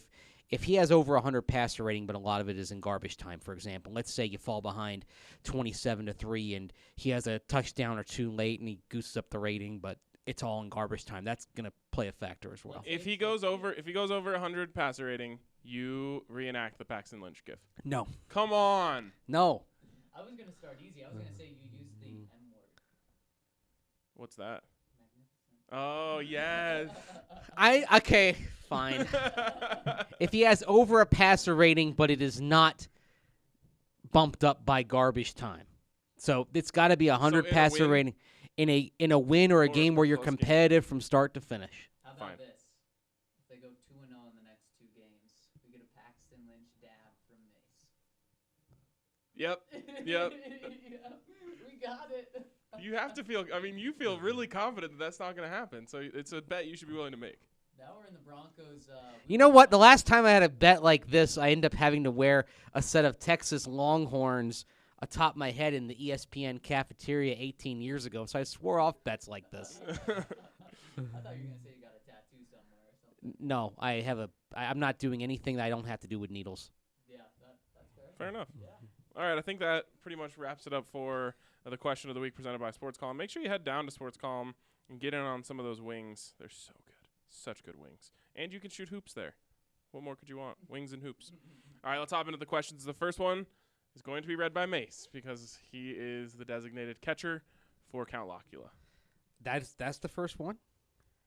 if he has over 100 passer rating, but a lot of it is in garbage time, for example, let's say you fall behind 27-3 and he has a touchdown or 2 late and he gooses up the rating, but it's all in garbage time. That's going to play a factor as well. If he goes over 100 passer rating, you reenact the Paxton Lynch gif. No. Come on. No. I was gonna start easy. I was gonna say you use the M word. What's that? Oh, yes. Okay, fine. If he has over a passer rating, but it is not bumped up by garbage time. So it's got to be 100 in a passer win? rating in a win or a Or game where you're close game. competitive from start to finish. How about Fine. this? If they go 2-0 in the next 2 games, we get a Paxton Lynch dab from Mace. Yep. Yeah, we got it. You have to feel. I mean, you feel really confident that that's not going to happen. So it's a bet you should be willing to make. Now we're in the Broncos. You know what? The last time I had a bet like this, I ended up having to wear a set of Texas Longhorns atop my head in the ESPN cafeteria 18 years ago. So I swore off bets like this. I thought you were gonna say you got a tattoo somewhere or something. No, I'm not doing anything that I don't have to do with needles. Yeah, that's fair. Fair enough. Yeah. All right, I think that pretty much wraps it up for the question of the week presented by Sports Column. Make sure you head down to Sports Column and get in on some of those wings. They're so good. Such good wings. And you can shoot hoops there. What more could you want? Wings and hoops. All right, let's hop into the questions. The first one is going to be read by Mace because he is the designated catcher for Count Locula. That's the first one?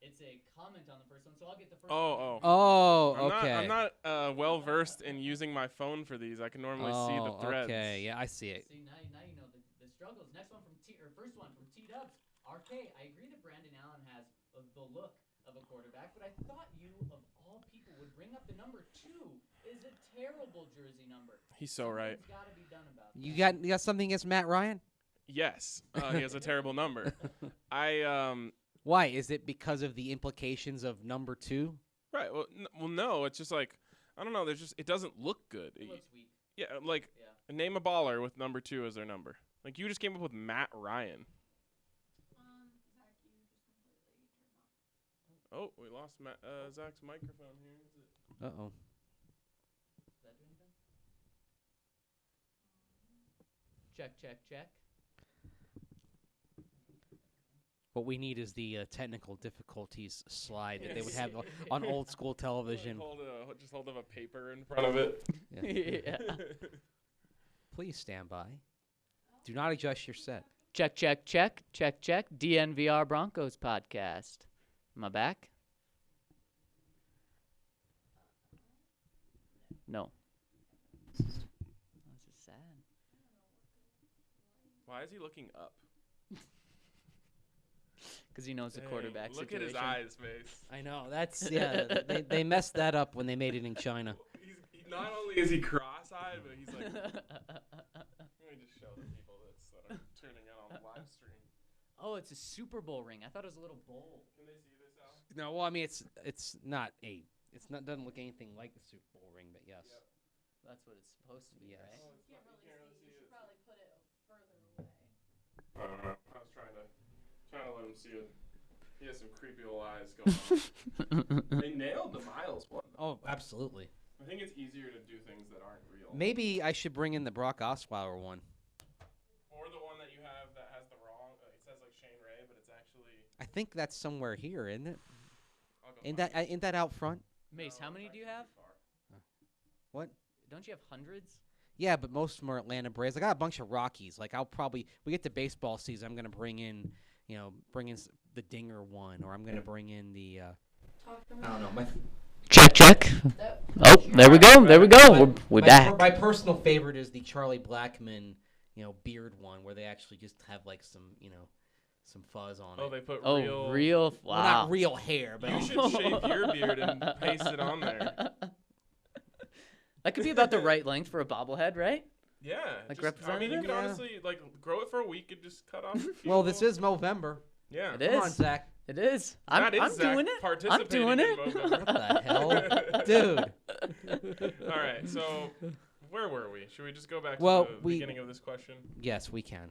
It's a comment on the first one, so I'll get the first one. Oh, okay. I'm not well versed in using my phone for these. I can normally see the threads. Okay, yeah, I see it. See, now you know the struggles. Next one from first one from T-Dubs. RK, I agree that Brandon Allen has the look of a quarterback, but I thought you, of all people, would bring up the number 2. It is a terrible jersey number. He's so right. Something's got to be done about You that. got something against Matt Ryan? Yes, he has a terrible number. Why? Is it because of the implications of number 2? Right. Well, no. It's just like I don't know. It doesn't look good. It looks weak. Yeah, like Yeah. name a baller with number 2 as their number. Like you just came up with Matt Ryan. Oh, we lost Zach's microphone here. Uh-oh. Does that do anything? Check. What we need is the technical difficulties slide that they would have on old school television. Just hold up a paper in front of it. Yeah. Please stand by. Do not adjust your set. Check. DNVR Broncos podcast. Am I back? No. This is sad. Why is he looking up? Because he knows the quarterback Look situation. at his eyes, Mace. I know. That's they messed that up when they made it in China. Not only is he cross-eyed, but he's like. Let me just show the people that are tuning in on the live stream. Oh, it's a Super Bowl ring. I thought it was a little bowl. Can they see this, Al? No, well, I mean doesn't look anything like the Super Bowl ring, but yes. Yep. That's what it's supposed to be, Yes. right? Oh, You can't really see. You should probably put it further away. I was trying to let him see it. He has some creepy little eyes going on. They nailed the Miles one. Oh, absolutely. I think it's easier to do things that aren't real. Maybe I should bring in the Brock Osweiler one. Or the one that you have that has the wrong. It says like Shane Ray, but it's actually. I think that's somewhere here, isn't it? I'll go Ain't find that ain't that out front? Mace, how many do you have? What? Don't you have hundreds? Yeah, but most of them are Atlanta Braves. I got a bunch of Rockies. Like we get to baseball season, I'm gonna bring in the Dinger one, or I'm gonna bring in the. I don't know. Check. Oh, there we go. We're back. My personal favorite is the Charlie Blackmon, beard one, where they actually just have like some fuzz on it. Oh, they put real. Wow. Well, not real hair, but You should shave your beard and paste it on there. That could be about the right length for a bobblehead, right? Yeah. Like I mean, you representative? could honestly grow it for a week and just cut off. a few well, this little- is Movember. Yeah. It Come on, is. Zach. It is. That is I'm Zach doing it. I'm participating doing in it. Mcgovern. What the hell, dude? All right. So, where were we? Should we just go back to Well, the beginning of this question? Yes, we can.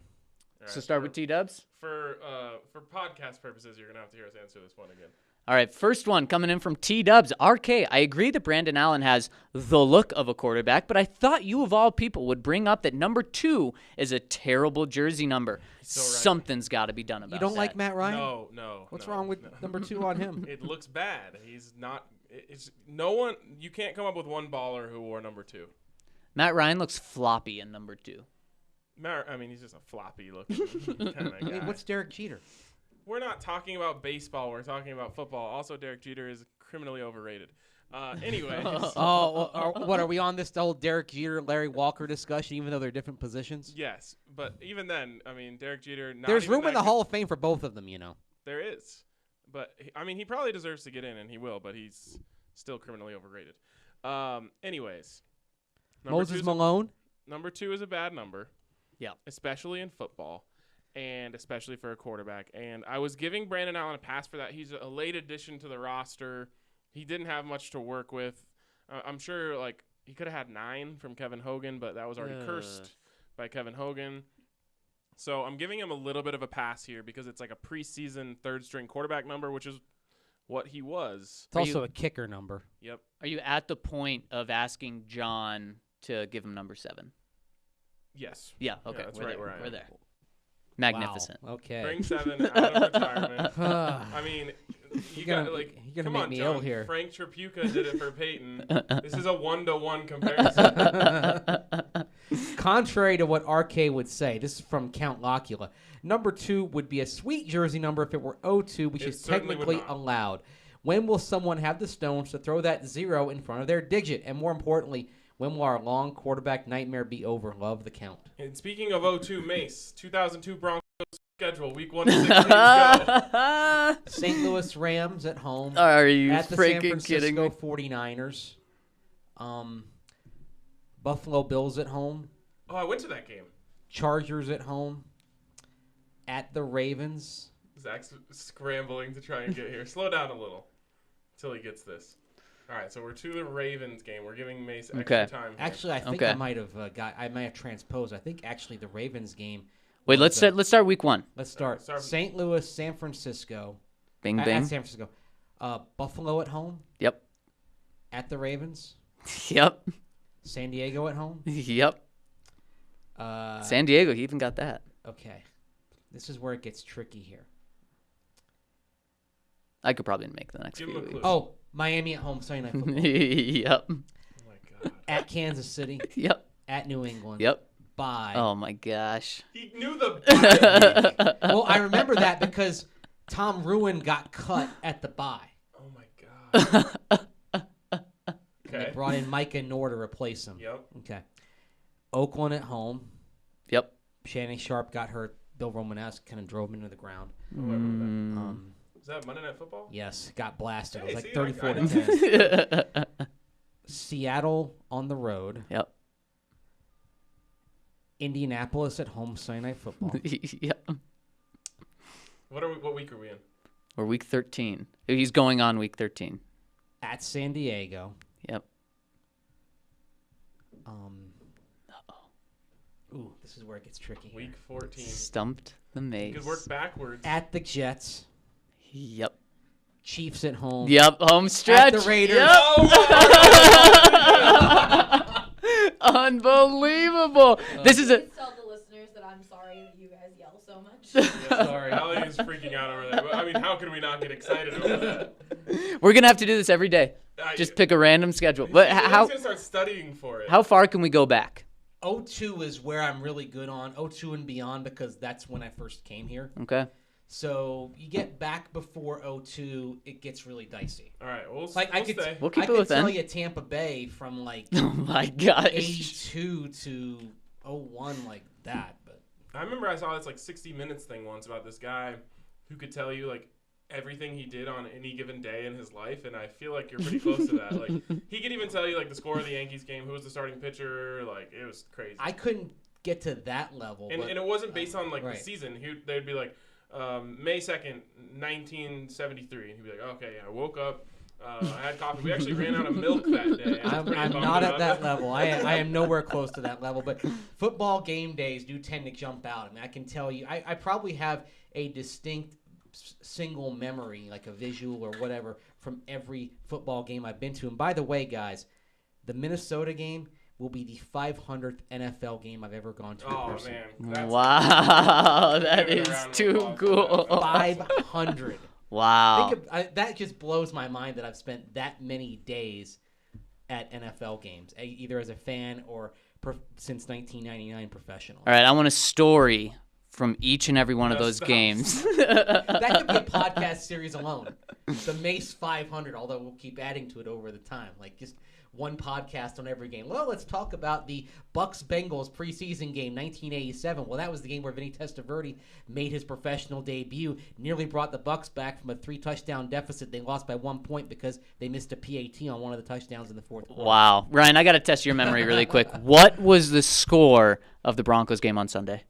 All So right, start with T-dubs. For podcast purposes, you're gonna have to hear us answer this one again. All right, first one coming in from T-Dubs. RK, I agree that Brandon Allen has the look of a quarterback, but I thought you of all people would bring up that number 2 is a terrible jersey number. So right. Something's got to be done about You don't that. like Matt Ryan? No. What's no, wrong with no. number 2 on him? It looks bad. He's not. It's no one. You can't come up with one baller who wore number 2. Matt Ryan looks floppy in number 2. I mean, he's just a floppy looking kind of guy. I mean, what's Derek Jeter? We're not talking about baseball. We're talking about football. Also, Derek Jeter is criminally overrated. Anyways. What are we on this whole Derek Jeter, Larry Walker discussion? Even though they're different positions. Yes, but even then, I mean, Derek Jeter. There's room in the Hall of Fame for both of them, There is, but I mean, he probably deserves to get in, and he will. But he's still criminally overrated. Anyways. Moses Malone. Number 2 is a bad number. Yeah. Especially in football. And especially for a quarterback. And I was giving Brandon Allen a pass for that. He's a late addition to the roster. He didn't have much to work with. I'm sure, he could have had 9 from Kevin Hogan, but that was already cursed by Kevin Hogan. So I'm giving him a little bit of a pass here because it's like a preseason third-string quarterback number, which is what he was. It's also a kicker number. Yep. Are you at the point of asking John to give him number 7? Yes. Yeah, okay. that's we're right there. where I We're am. there. Magnificent. Wow. Okay. Bring 7 out of retirement. I mean, you got you're gonna come make on, me John. ill here. Frank Tripucka did it for Peyton. This is a 1-to-1 comparison. Contrary to what RK would say, this is from Count Locula. Number 2 would be a sweet jersey number if it were 02, which It is certainly would technically not. allowed. When will someone have the stones to throw that 0 in front of their digit? And more importantly, when will our long quarterback nightmare be over? Love the count. And speaking of 02, Mace, 2002 Broncos schedule, week 1 to 16, go. St. Louis Rams at home. Are you At the San freaking kidding me? Francisco 49ers. Buffalo Bills at home. Oh, I went to that game. Chargers at home. At the Ravens. Zach's scrambling to try and get here. Slow down a little until he gets this. All right, so we're to the Ravens game. We're giving Mace extra time here. Actually, I think Okay. I might have transposed. I think actually the Ravens game. Wait, let's start week 1. Let's start. Start- St. Louis, San Francisco. Bing At bing. San Francisco. Buffalo at home. Yep. At the Ravens. Yep. San Diego at home. Yep. San Diego, he even got that. Okay. This is where it gets tricky here. I could probably make the next Give few him a weeks. clue. Oh, Miami at home Sunday Night Football. Yep. Oh, my God. At Kansas City. Yep. At New England. Yep. Bye. Oh my gosh. He knew the bye. Well, I remember that because Tom Ruin got cut at the bye. Oh, my God. And they Okay. brought in Micah Nor to replace him. Yep. Okay. Oakland at home. Yep. Shannon Sharp got hurt. Bill Romanesque kind of drove him into the ground. Oh, I remember that. Mm. Is that Monday Night Football? Yes, got blasted. Hey, It was see, like 34 I to know 10. Seattle on the road. Yep. Indianapolis at home Sunday Night Football. Yep. What week are we in? We're week 13. He's going on week 13. At San Diego. Yep. Ooh, this is where it gets tricky. Week 14. Stumped the You maze. could work backwards. At the Jets. Yep. Chiefs at home. Yep. Home stretch. At the Raiders. Yep. Oh, Unbelievable. This is a. Please tell the listeners that I'm sorry that you guys yell so much. sorry, Allie is freaking out over there. But, I mean, how can we not get excited over that? We're gonna have to do this every day. Just pick a random schedule. But He's how gonna start studying for it. how far can we go back? 02 is where I'm really good on. 02 and beyond because that's when I first came here. Okay. So you get back before 02, it gets really dicey. All right, we'll Like I we'll could, stay. We'll keep I it could within. tell you Tampa Bay from like Oh my gosh. 82 to 01 like that, but I remember I saw this like 60 Minutes thing once about this guy who could tell you like everything he did on any given day in his life, and I feel like you're pretty close to that. Like he could even tell you like the score of the Yankees game, who was the starting pitcher, like it was crazy. I couldn't get to that level. And but, it wasn't based on like right. the season. They'd be like May 2nd, 1973, and he'd be like, okay, I woke up. I had coffee. We actually ran out of milk that day. I'm not at that level. I am nowhere close to that level. But football game days do tend to jump out. I mean, I can tell you, I probably have a distinct single memory, like a visual or whatever, from every football game I've been to. And by the way, guys, the Minnesota game will be the 500th NFL game I've ever gone to in Oh person. man, that's Wow, that Give it a is round of too applause for cool. that. 500. Wow. That just blows my mind that I've spent that many days at NFL games, either as a fan or since 1999 professional. All right, I want a story from each and every one of those That's- games. That could be a podcast series alone. The Mace 500, although we'll keep adding to it over the time. Like just one podcast on every game. Well, let's talk about the Bucs-Bengals preseason game, 1987. Well, that was the game where Vinny Testaverde made his professional debut, nearly brought the Bucs back from a 3-touchdown deficit. They lost by 1 point because they missed a PAT on one of the touchdowns in the fourth quarter. Wow. Ryan, I got to test your memory really quick. What was the score of the Broncos game on Sunday?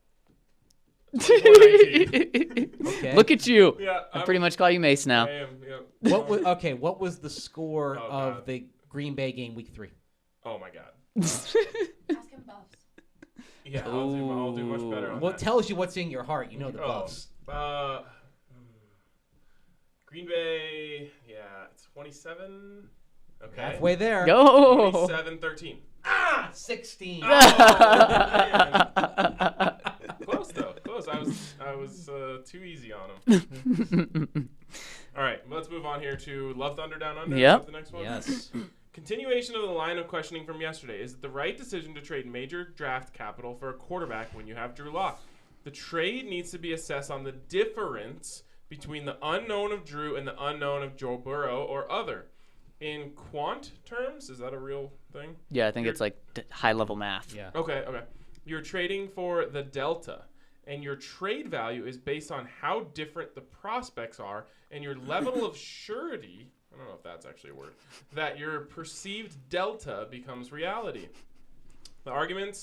419. Okay. Look at you. Yeah, I pretty much call you Mace now. I am. Yeah. What was the score Oh, of God. the Green Bay game week 3? Oh my God. Ask him Buffs. Yeah, I'll do much better on Well, that. it tells you what's in your heart. You know the Oh, Buffs. Green Bay. Yeah, 27. Okay. Halfway there. Go. 27-13. 16. Close though. Close. I was too easy on him. All right, let's move on here to Love Thunder Down Under. Is Yep. that the next one? Yes. Continuation of the line of questioning from yesterday. Is it the right decision to trade major draft capital for a quarterback when you have Drew Lock? The trade needs to be assessed on the difference between the unknown of Drew and the unknown of Joe Burrow or other. In quant terms, is that a real thing? Yeah, I think it's like high-level math. Yeah. Okay. You're trading for the delta, and your trade value is based on how different the prospects are and your level of surety. I don't know if that's actually a word. That your perceived delta becomes reality. The argument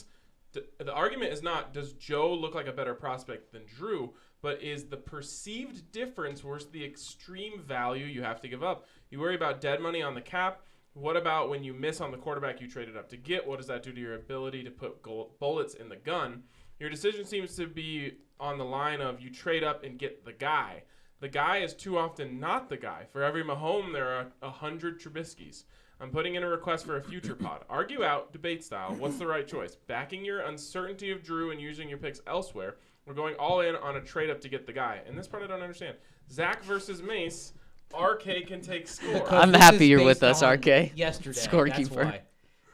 is not does Joe look like a better prospect than Drew, but is the perceived difference worth the extreme value you have to give up. You worry about dead money on the cap. What about when you miss on the quarterback you traded up to get? What does that do to your ability to put bullets in the gun? Your decision seems to be on the line of you trade up and get the guy. The guy is too often not the guy. For every Mahomes, there are 100 Trubiskys. I'm putting in a request for a future pod. Argue out, debate style. What's the right choice? Backing your uncertainty of Drew and using your picks elsewhere. We're going all in on a trade up to get the guy. And this part I don't understand. Zach versus Mace. RK can take score. I'm This happy is you're with based us, on RK. Yesterday, Scorekeeper.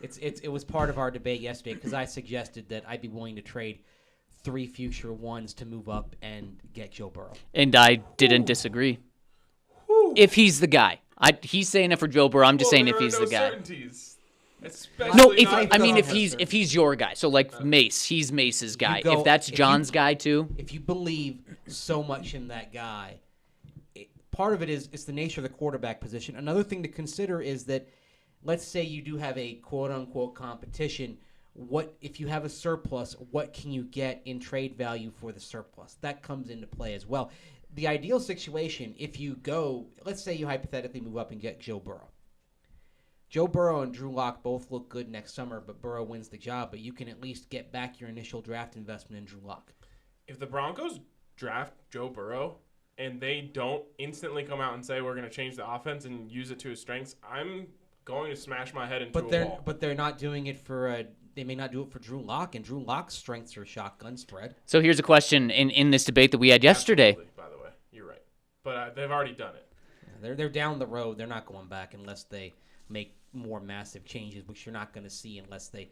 That's why. It was part of our debate yesterday because I suggested that I'd be willing to trade 3 future ones to move up and get Joe Burrow. And I didn't disagree. If he's the guy. He's saying it for Joe Burrow. I'm just saying if he's the guy. No, if he's your guy. So like Mace, he's Mace's guy. go- If that's if you- John's guy too. If you believe so much in that guy, part of it is it's the nature of the quarterback position. Another thing to consider is that let's say you do have a quote-unquote competition. What if you have a surplus, what can you get in trade value for the surplus? That comes into play as well. The ideal situation, if you go, let's say you hypothetically move up and get Joe Burrow. Joe Burrow and Drew Lock both look good next summer, but Burrow wins the job, but you can at least get back your initial draft investment in Drew Lock. If the Broncos draft Joe Burrow, and they don't instantly come out and say we're going to change the offense and use it to his strengths, I'm going to smash my head into a wall. But they're not doing it for they may not do it for Drew Lock, and Drew Lock's strengths are shotgun spread. So here's a question in this debate that we had yesterday. Absolutely, by the way, you're right. But they've already done it. Yeah, they're down the road. They're not going back unless they make more massive changes, which you're not going to see unless they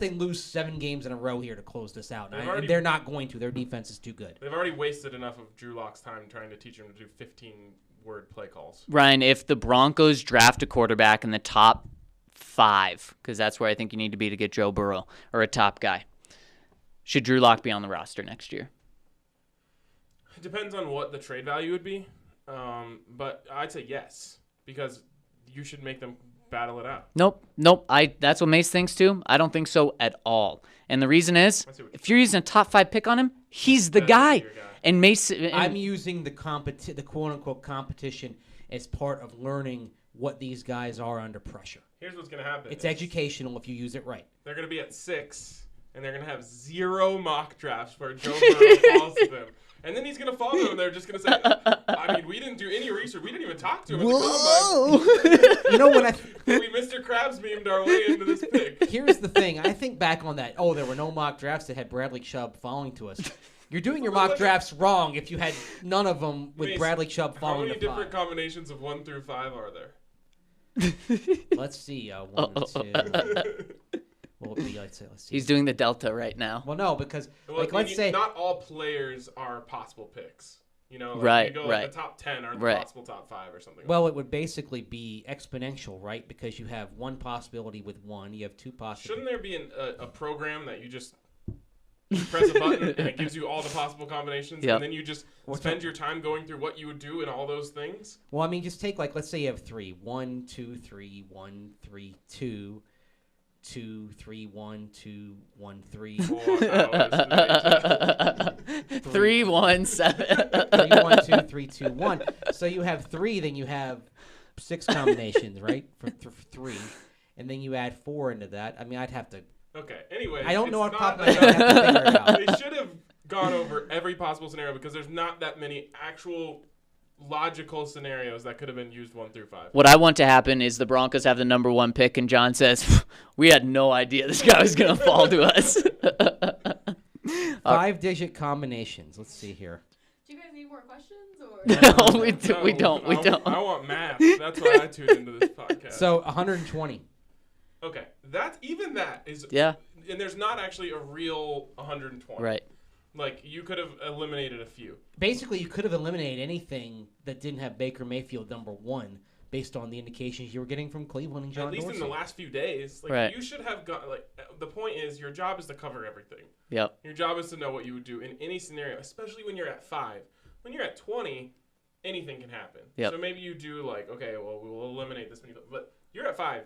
lose 7 games in a row here to close this out. And they're not going to. Their defense is too good. They've already wasted enough of Drew Lock's time trying to teach him to do 15-word play calls. Ryan, if the Broncos draft a quarterback in the top 5, because that's where I think you need to be to get Joe Burrow, or a top guy, should Drew Lock be on the roster next year? It depends on what the trade value would be, but I'd say yes, because you should make them battle it out. Nope. That's what Mace thinks too. I don't think so at all. And the reason is, if you're using a top 5 pick on him, he's the guy. And Mace, I'm using the quote unquote competition as part of learning what these guys are under pressure. Here's what's going to happen. It's educational if you use it right. They're going to be at 6, and they're going to have 0 mock drafts where Joe Burrow falls to them. And then he's going to fall to them, and they're just going to say, I mean, we didn't do any research. We didn't even talk to him at the combine. You know when we Mr. Krabs memed our way into this pick. Here's the thing. I think back on that. Oh, there were no mock drafts that had Bradley Chubb falling to us. You're doing your mock drafts wrong if you had none of them with Bradley Chubb falling to 5. How many different combinations of 1 through 5 are there? Let's see. 1, 2. What would be? Let's see. He's doing the delta right now. Well, no, because let's say not all players are possible picks. You know, right. The top 10 are the possible top 5 or something. Well, it would basically be exponential, right? Because you have 1 possibility with 1. You have 2 possibilities. Shouldn't there be a program that you just press a button and it gives you all the possible combinations, and then you just spend your time going through what you would do in all those things? Well, I mean, just take let's say you have 3. 1, 2, 3. 1, 3, 2. 2, 3, 1, 2, 1, 3. 3, 1, 7. 3, 1, 2, 3, 2, 1. So you have 3, then you have 6 combinations, right? For 3, and then you add 4 into that. I mean, I'd have to. Okay. Anyway, I don't know what top of my head. I have to figure it out. They should have gone over every possible scenario because there's not that many actual logical scenarios that could have been used 1 through 5. What I want to happen is the Broncos have the number 1 pick, and John says, "We had no idea this guy was going to fall to us." 5-digit combinations. Let's see here. Do you guys need more questions? Or? No, we don't. I want math. That's why I tuned into this podcast. So 120. Okay, that is and there's not actually a real 120. Right. Like, you could have eliminated a few. Basically, you could have eliminated anything that didn't have Baker Mayfield number 1 based on the indications you were getting from Cleveland and John Dorsey. At least in the last few days. Like, you should have got, the point is your job is to cover everything. Yep. Your job is to know what you would do in any scenario, especially when you're at 5. When you're at 20, anything can happen. Yep. So maybe you do, okay, well, we will eliminate this many. But you're at 5.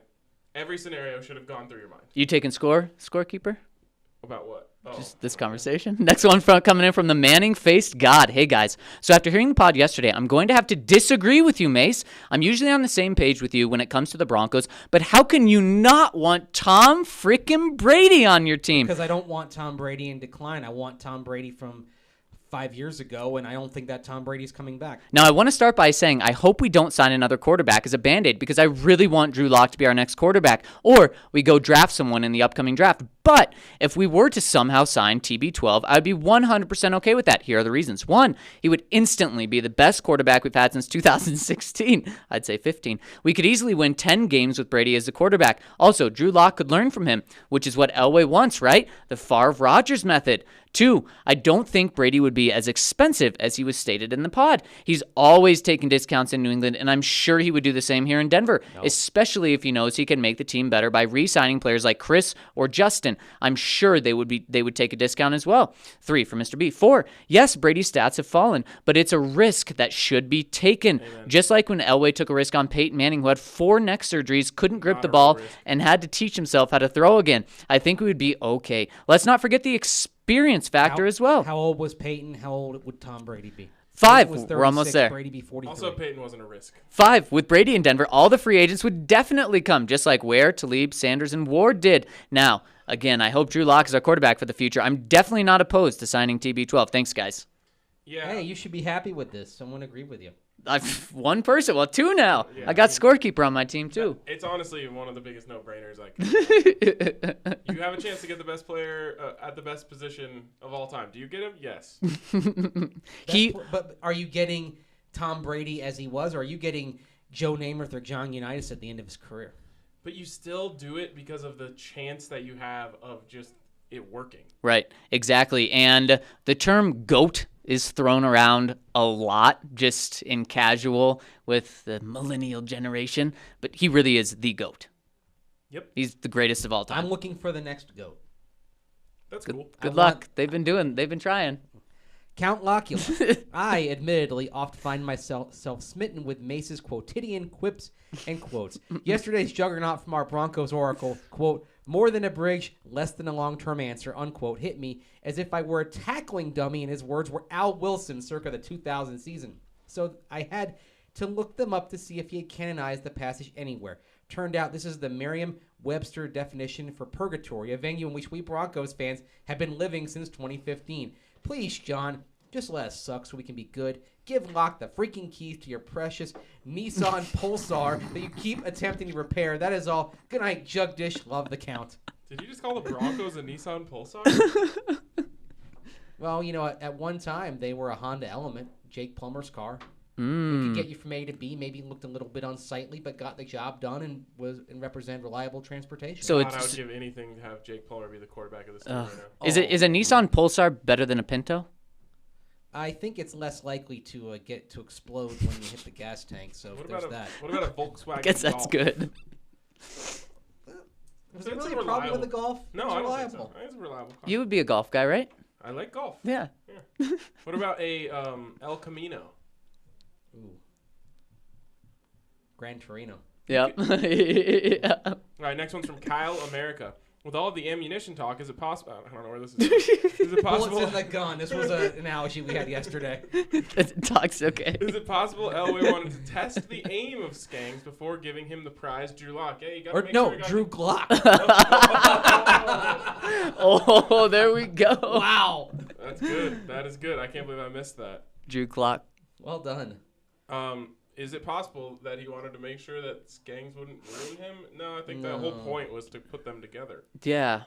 Every scenario should have gone through your mind. You taking scorekeeper? About what? Just this conversation. Next one coming in from the Manning-faced God. Hey, guys. So after hearing the pod yesterday, I'm going to have to disagree with you, Mace. I'm usually on the same page with you when it comes to the Broncos, but how can you not want Tom frickin' Brady on your team? Because I don't want Tom Brady in decline. I want Tom Brady from 5 years ago, and I don't think that Tom Brady's coming back. Now, I want to start by saying I hope we don't sign another quarterback as a Band-Aid because I really want Drew Lock to be our next quarterback, or we go draft someone in the upcoming draft. But if we were to somehow sign TB12, I would be 100% okay with that. Here are the reasons. 1, he would instantly be the best quarterback we've had since 2016. I'd say 15. We could easily win 10 games with Brady as the quarterback. Also, Drew Lock could learn from him, which is what Elway wants, right? The Favre-Rodgers method. 2, I don't think Brady would be as expensive as he was stated in the pod. He's always taking discounts in New England, and I'm sure he would do the same here in Denver, especially if he knows he can make the team better by re-signing players like Chris or Justin. I'm sure they would take a discount as well. 3, for Mr. B. 4, yes, Brady's stats have fallen, but it's a risk that should be taken. Amen. Just like when Elway took a risk on Peyton Manning, who had 4 neck surgeries, couldn't grip the ball, and had to teach himself how to throw again. I think we would be okay. Let's not forget the experience factor as well. How old was Peyton? How old would Tom Brady be? 5. We're almost there. Brady be 43. Also, Peyton wasn't a risk. 5. With Brady in Denver, all the free agents would definitely come, just like Ware, Talib, Sanders, and Ward did. Now, again, I hope Drew Lock is our quarterback for the future. I'm definitely not opposed to signing TB12. Thanks, guys. Yeah. Hey, you should be happy with this. Someone agreed with you. One person. Well, two now. Yeah, I got I mean- scorekeeper on my team, too. It's honestly one of the biggest no-brainers. Like, you have a chance to get the best player at the best position of all time. Do you get him? Yes. But are you getting Tom Brady as he was, or are you getting Joe Namath or John Unitas at the end of his career? But you still do it because of the chance that you have of just it working. Right, exactly. And the term GOAT is thrown around a lot just in casual with the millennial generation, but he really is the GOAT. Yep. He's the greatest of all time. I'm looking for the next GOAT. That's cool. Good luck. They've been trying. Count Locula. I admittedly oft find myself smitten with Mace's quotidian quips and quotes. Yesterday's juggernaut from our Broncos oracle, quote, more than a bridge, less than a long-term answer, unquote, hit me as if I were a tackling dummy and his words were Al Wilson circa the 2000 season. So I had to look them up to see if he had canonized the passage anywhere. Turned out this is the Merriam-Webster definition for purgatory, a venue in which we Broncos fans have been living since 2015. Please, John, just let us suck so we can be good. Give Locke the freaking keys to your precious Nissan Pulsar that you keep attempting to repair. That is all. Good night, Jugdish. Love the count. Did you just call the Broncos a Nissan Pulsar? Well, you know, at one time, they were a Honda Element, Jake Plummer's car. It Mm. could get you from A to B, maybe looked a little bit unsightly, but got the job done and represent reliable transportation. So God, I would it's give anything to have Jake Plummer be the quarterback of this team right now. is a Nissan Pulsar better than a Pinto? I think it's less likely to get to explode when you hit the gas tank. So What there's about that. what about a Volkswagen? Guess that's Golf? good. Was there It's really a problem with the Golf? No, It's I don't reliable. think so. I think it's a reliable car. You would be a golf guy, right? I like golf. Yeah. What about a El Camino? Ooh. Gran Torino. Yep. Yeah. All right, next one's from Kyle America. With all of the ammunition talk, is it possible? I don't know where this is. Is it possible? Bullets in the gun. This was an analogy we had yesterday. Talks okay. Is it possible Elway wanted to test the aim of Skangs before giving him the prize, Drew Lock? Hey, you gotta Or make no, sure you got Drew the- Glock. Oh, there we go. Wow. That's good. That is good. I can't believe I missed that. Drew Clock. Well done. Is it possible that he wanted to make sure that Skangs wouldn't ruin him? No, I think that whole point was to put them together. Yeah.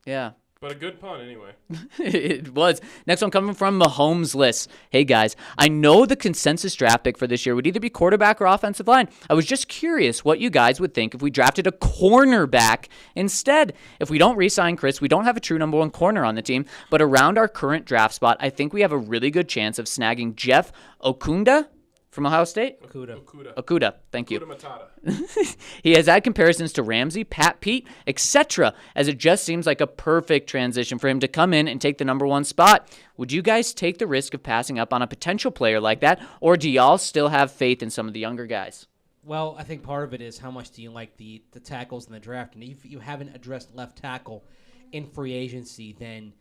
Yeah. But a good pun anyway. It was. Next one coming from Mahomes list. Hey guys, I know the consensus draft pick for this year would either be quarterback or offensive line. I was just curious what you guys would think if we drafted a cornerback instead. If we don't re-sign Chris, we don't have a true number one corner on the team. But around our current draft spot, I think we have a really good chance of snagging Jeff Okunda from Ohio State. Okuda, thank you. Okuda Matata. He has had comparisons to Ramsey, Pat Pete, etc., as it just seems like a perfect transition for him to come in and take the number one spot. Would you guys take the risk of passing up on a potential player like that, or do y'all still have faith in some of the younger guys? Well, I think part of it is how much do you like the tackles in the draft. And if you haven't addressed left tackle in free agency, then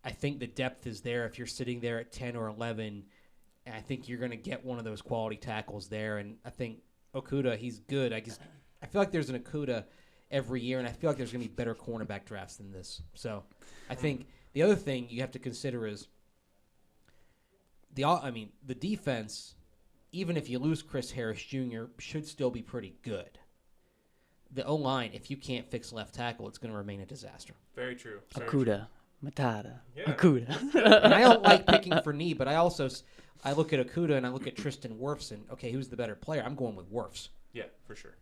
I think the depth is there. If you're sitting there at 10 or 11, I think you're going to get one of those quality tackles there. And I think Okuda, he's good. I feel like there's an Okuda every year, and I feel like there's going to be better cornerback drafts than this. So I think the other thing you have to consider is the defense, even if you lose Chris Harris Jr., should still be pretty good. The O-line, if you can't fix left tackle, it's going to remain a disaster. Very true. Okuda, Matata, Yeah. Okuda. And I don't like picking for knee, but I look at Okuda and I look at Tristan Wirfs and, okay, who's the better player? I'm going with Wirfs. Yeah, for sure.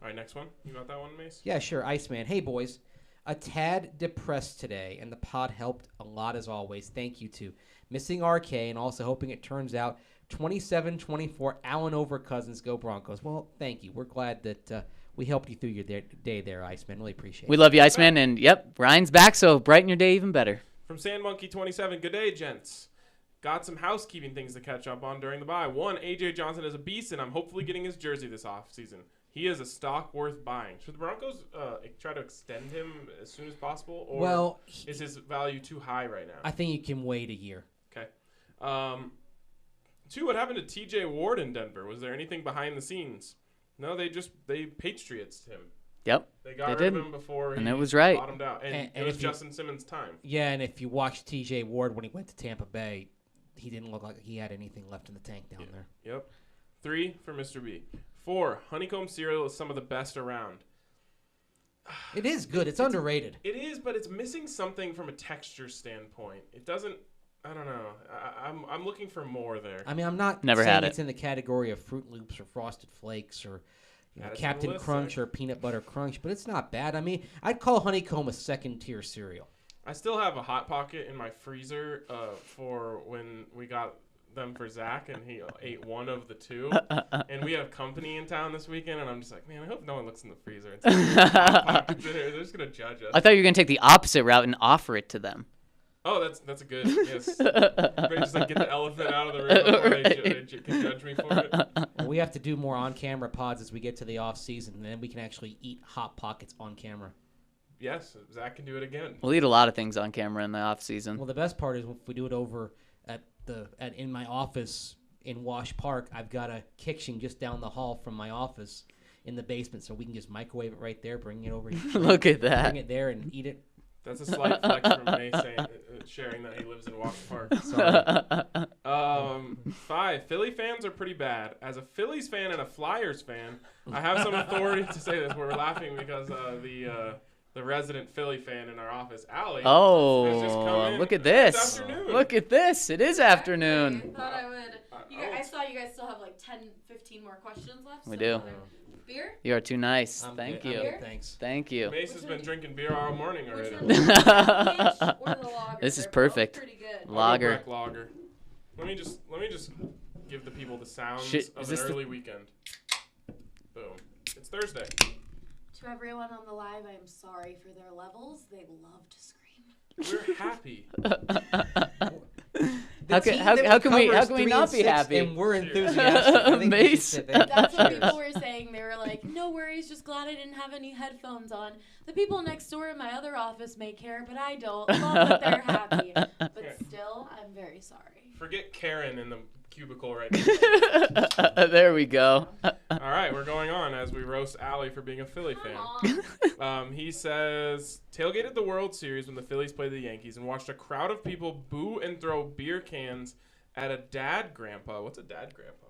All right, next one. You got that one, Mace? Yeah, sure. Iceman. Hey, boys. A tad depressed today, and the pod helped a lot as always. Thank you to missing RK and also hoping it turns out 27-24 Allen over Cousins. Go Broncos. Well, thank you. We're glad that we helped you through your day there, Iceman. Really appreciate We it. love you, Iceman, and yep, Ryan's back, so brighten your day even better. From SandMonkey27, good day, gents. Got some housekeeping things to catch up on during the bye. One, A.J. Johnson is a beast, and I'm hopefully getting his jersey this offseason. He is a stock worth buying. Should the Broncos try to extend him as soon as possible, or is his value too high right now? I think you can wait a year. Okay. Two, what happened to T.J. Ward in Denver? Was there anything behind the scenes? No, they Patriots him. Yep. They got rid did. of him before And he it was right. bottomed out. And it was Justin Simmons' time. Yeah, and if you watch T.J. Ward when he went to Tampa Bay, he didn't look like he had anything left in the tank down there. Yep. 3 for Mr. B. 4, honeycomb cereal is some of the best around. It is good. It's underrated. It is, but it's missing something from a texture standpoint. It doesn't. I don't know. I'm looking for more there. I mean, I'm not Never saying had it's in the category of Fruit Loops or Frosted Flakes or Add it to the Captain list, Crunch Zach. or Peanut Butter Crunch, but it's not bad. I mean, I'd call honeycomb a second-tier cereal. I still have a Hot Pocket in my freezer for when we got them for Zach, and he ate one of the 2. And we have company in town this weekend, and I'm just like, man, I hope no one looks in the freezer. And sees Hot Pockets in here. They're just going to judge us. I thought you were going to take the opposite route and offer it to them. Oh, that's a good, yes. Maybe just like get the elephant out of the room before they can judge me for it. Well, we have to do more on-camera pods as we get to the off-season, and then we can actually eat Hot Pockets on camera. Yes, Zach can do it again. We'll eat a lot of things on camera in the off season. Well, the best part is if we do it over in my office in Wash Park, I've got a kitchen just down the hall from my office in the basement, so we can just microwave it right there, bring it over, Look at that. bring it there, and eat it. That's a slight flex from May sharing that he lives in Wash Park. Sorry. 5, Philly fans are pretty bad. As a Phillies fan and a Flyers fan, I have some authority to say this. We're laughing because the resident Philly fan in our office, Allie, has just come in Look at this this. afternoon. Look at this. It is afternoon. I thought I would. I saw you guys still have like 10, 15 more questions left. We so do. another Beer? You are too nice. Thank I'm you. good, thanks. Thank you. Mace has been drinking beer all morning already. Which one? The peach or the lager? This is They're both perfect. Pretty good. I'll go Lager. Breck Lager. Let me just give the people the sounds Shit, of is an this the- early weekend. Boom. It's Thursday. To everyone on the live, I am sorry for their levels. They love to scream. We're happy. How can we not be happy? And we're enthusiastic. I think we should Mace. sit there. That's what people were saying. They were like, no worries, just glad I didn't have any headphones on. The people next door in my other office may care, but I don't. Love that they're happy. But still, I'm very sorry. Forget Karen in the cubicle right now. There we go. All right, we're going on as we roast Allie for being a Philly fan. He says, tailgated the World Series when the Phillies played the Yankees and watched a crowd of people boo and throw beer cans at a dad grandpa. What's a dad grandpa?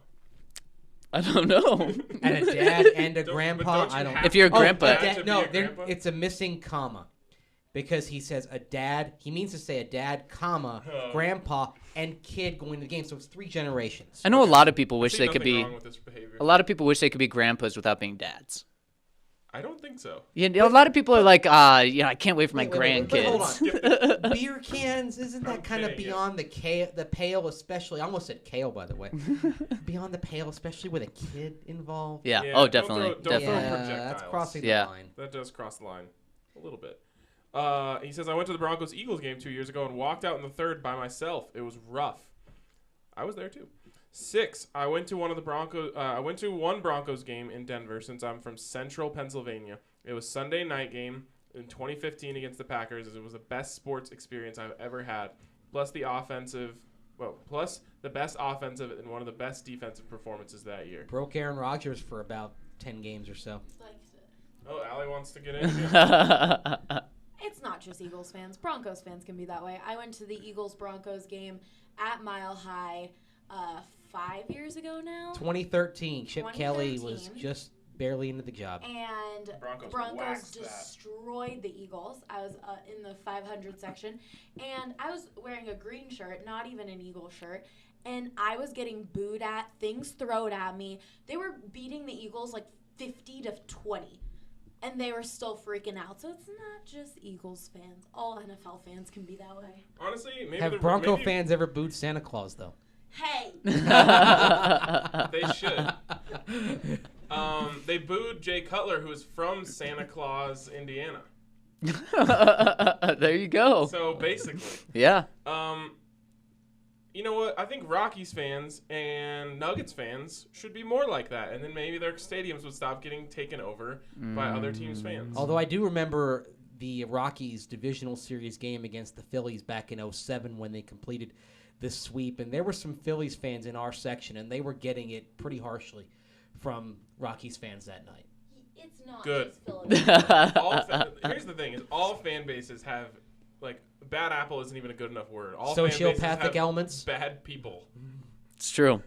I don't know. And a dad and a Don't- grandpa. but don't you I don't. have If you're a to be grandpa- dad to be a grandpa? It's a missing comma, because he says a dad. He means to say a dad, comma, grandpa, and kid going to the game. So it's 3 generations. I know a lot of people wish See they could nothing be. wrong with this behavior. A lot of people wish they could be grandpas without being dads. I don't think so. Yeah, a lot of people are like, I can't wait for my Wait, grandkids. hold on. Beer cans, isn't that I'm kind of kidding you. beyond the pale, especially? I almost said kale, by the way. Beyond the pale, especially with a kid involved. Yeah. Yeah, Oh, don't definitely. throw- don't throw Definitely. Yeah, projectiles. that's crossing Yeah. the line. That does cross the line a little bit. He says, I went to the Broncos-Eagles game 2 years ago and walked out in the third by myself. It was rough. I was there too. 6, I went to one Broncos game in Denver since I'm from central Pennsylvania. It was Sunday night game in 2015 against the Packers. It was the best sports experience I've ever had. Plus the best offensive and one of the best defensive performances that year. Broke Aaron Rodgers for about 10 games or so. Likes it. Oh, Allie wants to get in here. It's not just Eagles fans. Broncos fans can be that way. I went to the Eagles-Broncos game at Mile High 5 years ago now. 2013, Chip Kelly was 2013. just barely into the job. And the Broncos Broncos waxed that. destroyed the Eagles. I was in the 500 section, and I was wearing a green shirt, not even an Eagle shirt, and I was getting booed at, things thrown at me. They were beating the Eagles like 50-20, and they were still freaking out. So it's not just Eagles fans. All NFL fans can be that way. Honestly, maybe Have Bronco fans ever booed Santa Claus, though? Hey! They should. They booed Jay Cutler, who is from Santa Claus, Indiana. There you go. So basically, Yeah. you know what? I think Rockies fans and Nuggets fans should be more like that, and then maybe their stadiums would stop getting taken over by other teams' fans. Although I do remember the Rockies divisional series game against the Phillies back in 2007 when they completed this sweep, and there were some Phillies fans in our section, and they were getting it pretty harshly from Rockies fans that night. It's not Good. just Philadelphia. Here's the thing: is all fan bases have like bad apple isn't even a good enough word. All fan bases Sociopathic have elements. bad people. It's true.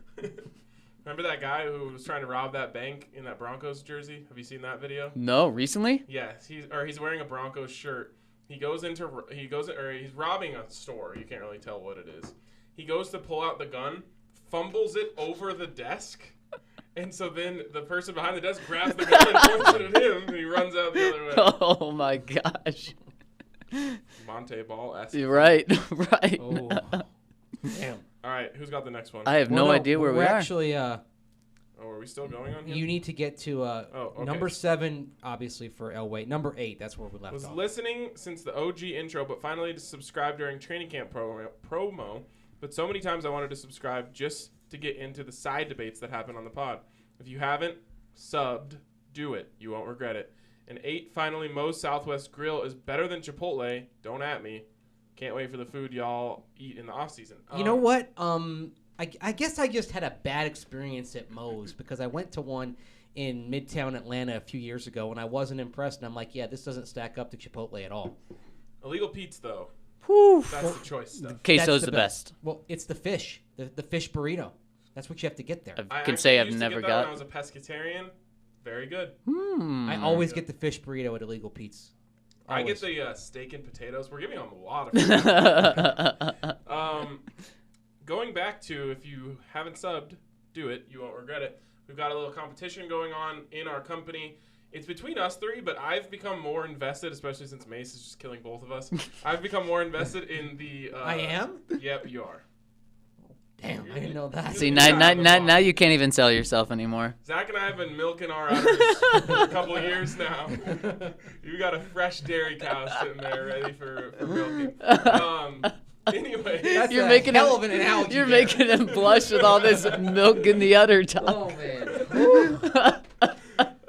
Remember that guy who was trying to rob that bank in that Broncos jersey? Have you seen that video? No, recently? Yes, he's wearing a Broncos shirt. He's robbing a store. You can't really tell what it is. He goes to pull out the gun, fumbles it over the desk, and so then the person behind the desk grabs the gun and points it at him, and he runs out the other way. Oh my gosh. Monte Ball-esque. You're right. Right. Oh, damn. All right, who's got the next one? I have no idea where we we're are. actually. Oh, are we still going on here? You need to get to okay. number 7, obviously for Elway. Number 8, that's where we left Was off. listening since the OG intro, but finally to subscribe during training camp promo. But so many times I wanted to subscribe just to get into the side debates that happen on the pod. If you haven't subbed, do it. You won't regret it. And 8, finally, Moe's Southwest Grill is better than Chipotle. Don't at me. Can't wait for the food y'all eat in the off season. You know what? I guess I just had a bad experience at Moe's because I went to one in Midtown Atlanta a few years ago and I wasn't impressed. And I'm like, yeah, this doesn't stack up to Chipotle at all. Illegal Pete's, though. Whew. That's the choice stuff. Queso's That's the best. Well, it's the fish, the fish burrito. That's what you have to get there. I can say I've used to never get that when I got. was a pescatarian. Very good. I always get the fish burrito at Illegal Pete's. I get Always. the steak and potatoes. We're giving them a lot of going back to, if you haven't subbed, do it. You won't regret it. We've got a little competition going on in our company. It's between us 3, but I've become more invested, especially since Mace is just killing both of us. I've become more invested in the... I am? Yep, you are. Damn, I didn't know that. See, now you can't even sell yourself anymore. Zach and I have been milking our udders for a couple of years now. You got a fresh dairy cow sitting there ready for milking. Anyway, That's You're a making hell him- of an analogy. You're there. making him blush with all this milk in the udder talk. Oh man.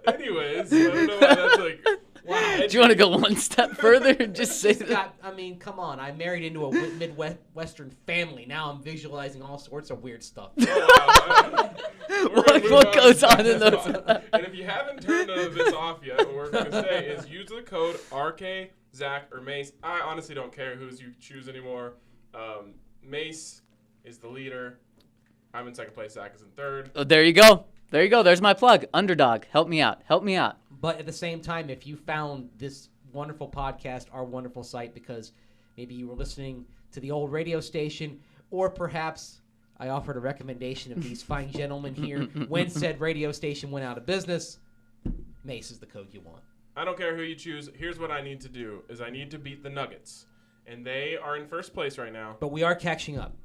anyways, I don't know why that's like. Wow. Do you want to go one step further and just say that? I mean, come on. I married into a Midwestern family. Now I'm visualizing all sorts of weird stuff. Oh, wow. We're gonna move What goes on in this those? one. And if you haven't turned this off yet, what we're going to say is use the code RK, Zach, or Mace. I honestly don't care who's you choose anymore. Mace is the leader. I'm in second place. Zach is in third. Oh, there you go. There you go. There's my plug. Underdog. Help me out. Help me out. But at the same time, if you found this wonderful podcast, our wonderful site, because maybe you were listening to the old radio station, or perhaps I offered a recommendation of these fine gentlemen here when said radio station went out of business, Mace is the code you want. I don't care who you choose. Here's what I need to do is I need to beat the Nuggets. And they are in first place right now. But we are catching up.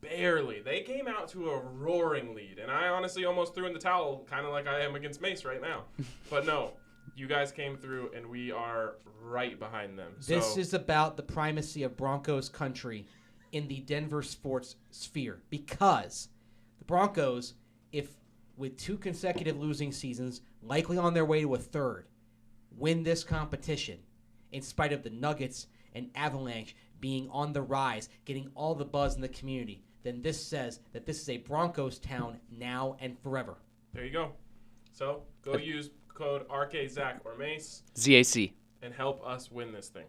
Barely. They came out to a roaring lead. And I honestly almost threw in the towel, kind of like I am against Mace right now. But no, you guys came through, and we are right behind them. This is about the primacy of Broncos country in the Denver sports sphere. Because the Broncos, if with 2 consecutive losing seasons, likely on their way to a 3rd, win this competition, in spite of the Nuggets and Avalanche being on the rise, getting all the buzz in the community, then this says that this is a Broncos town now and forever. There you go. So go use code RKZach or Mace ZAC. and help us win this thing.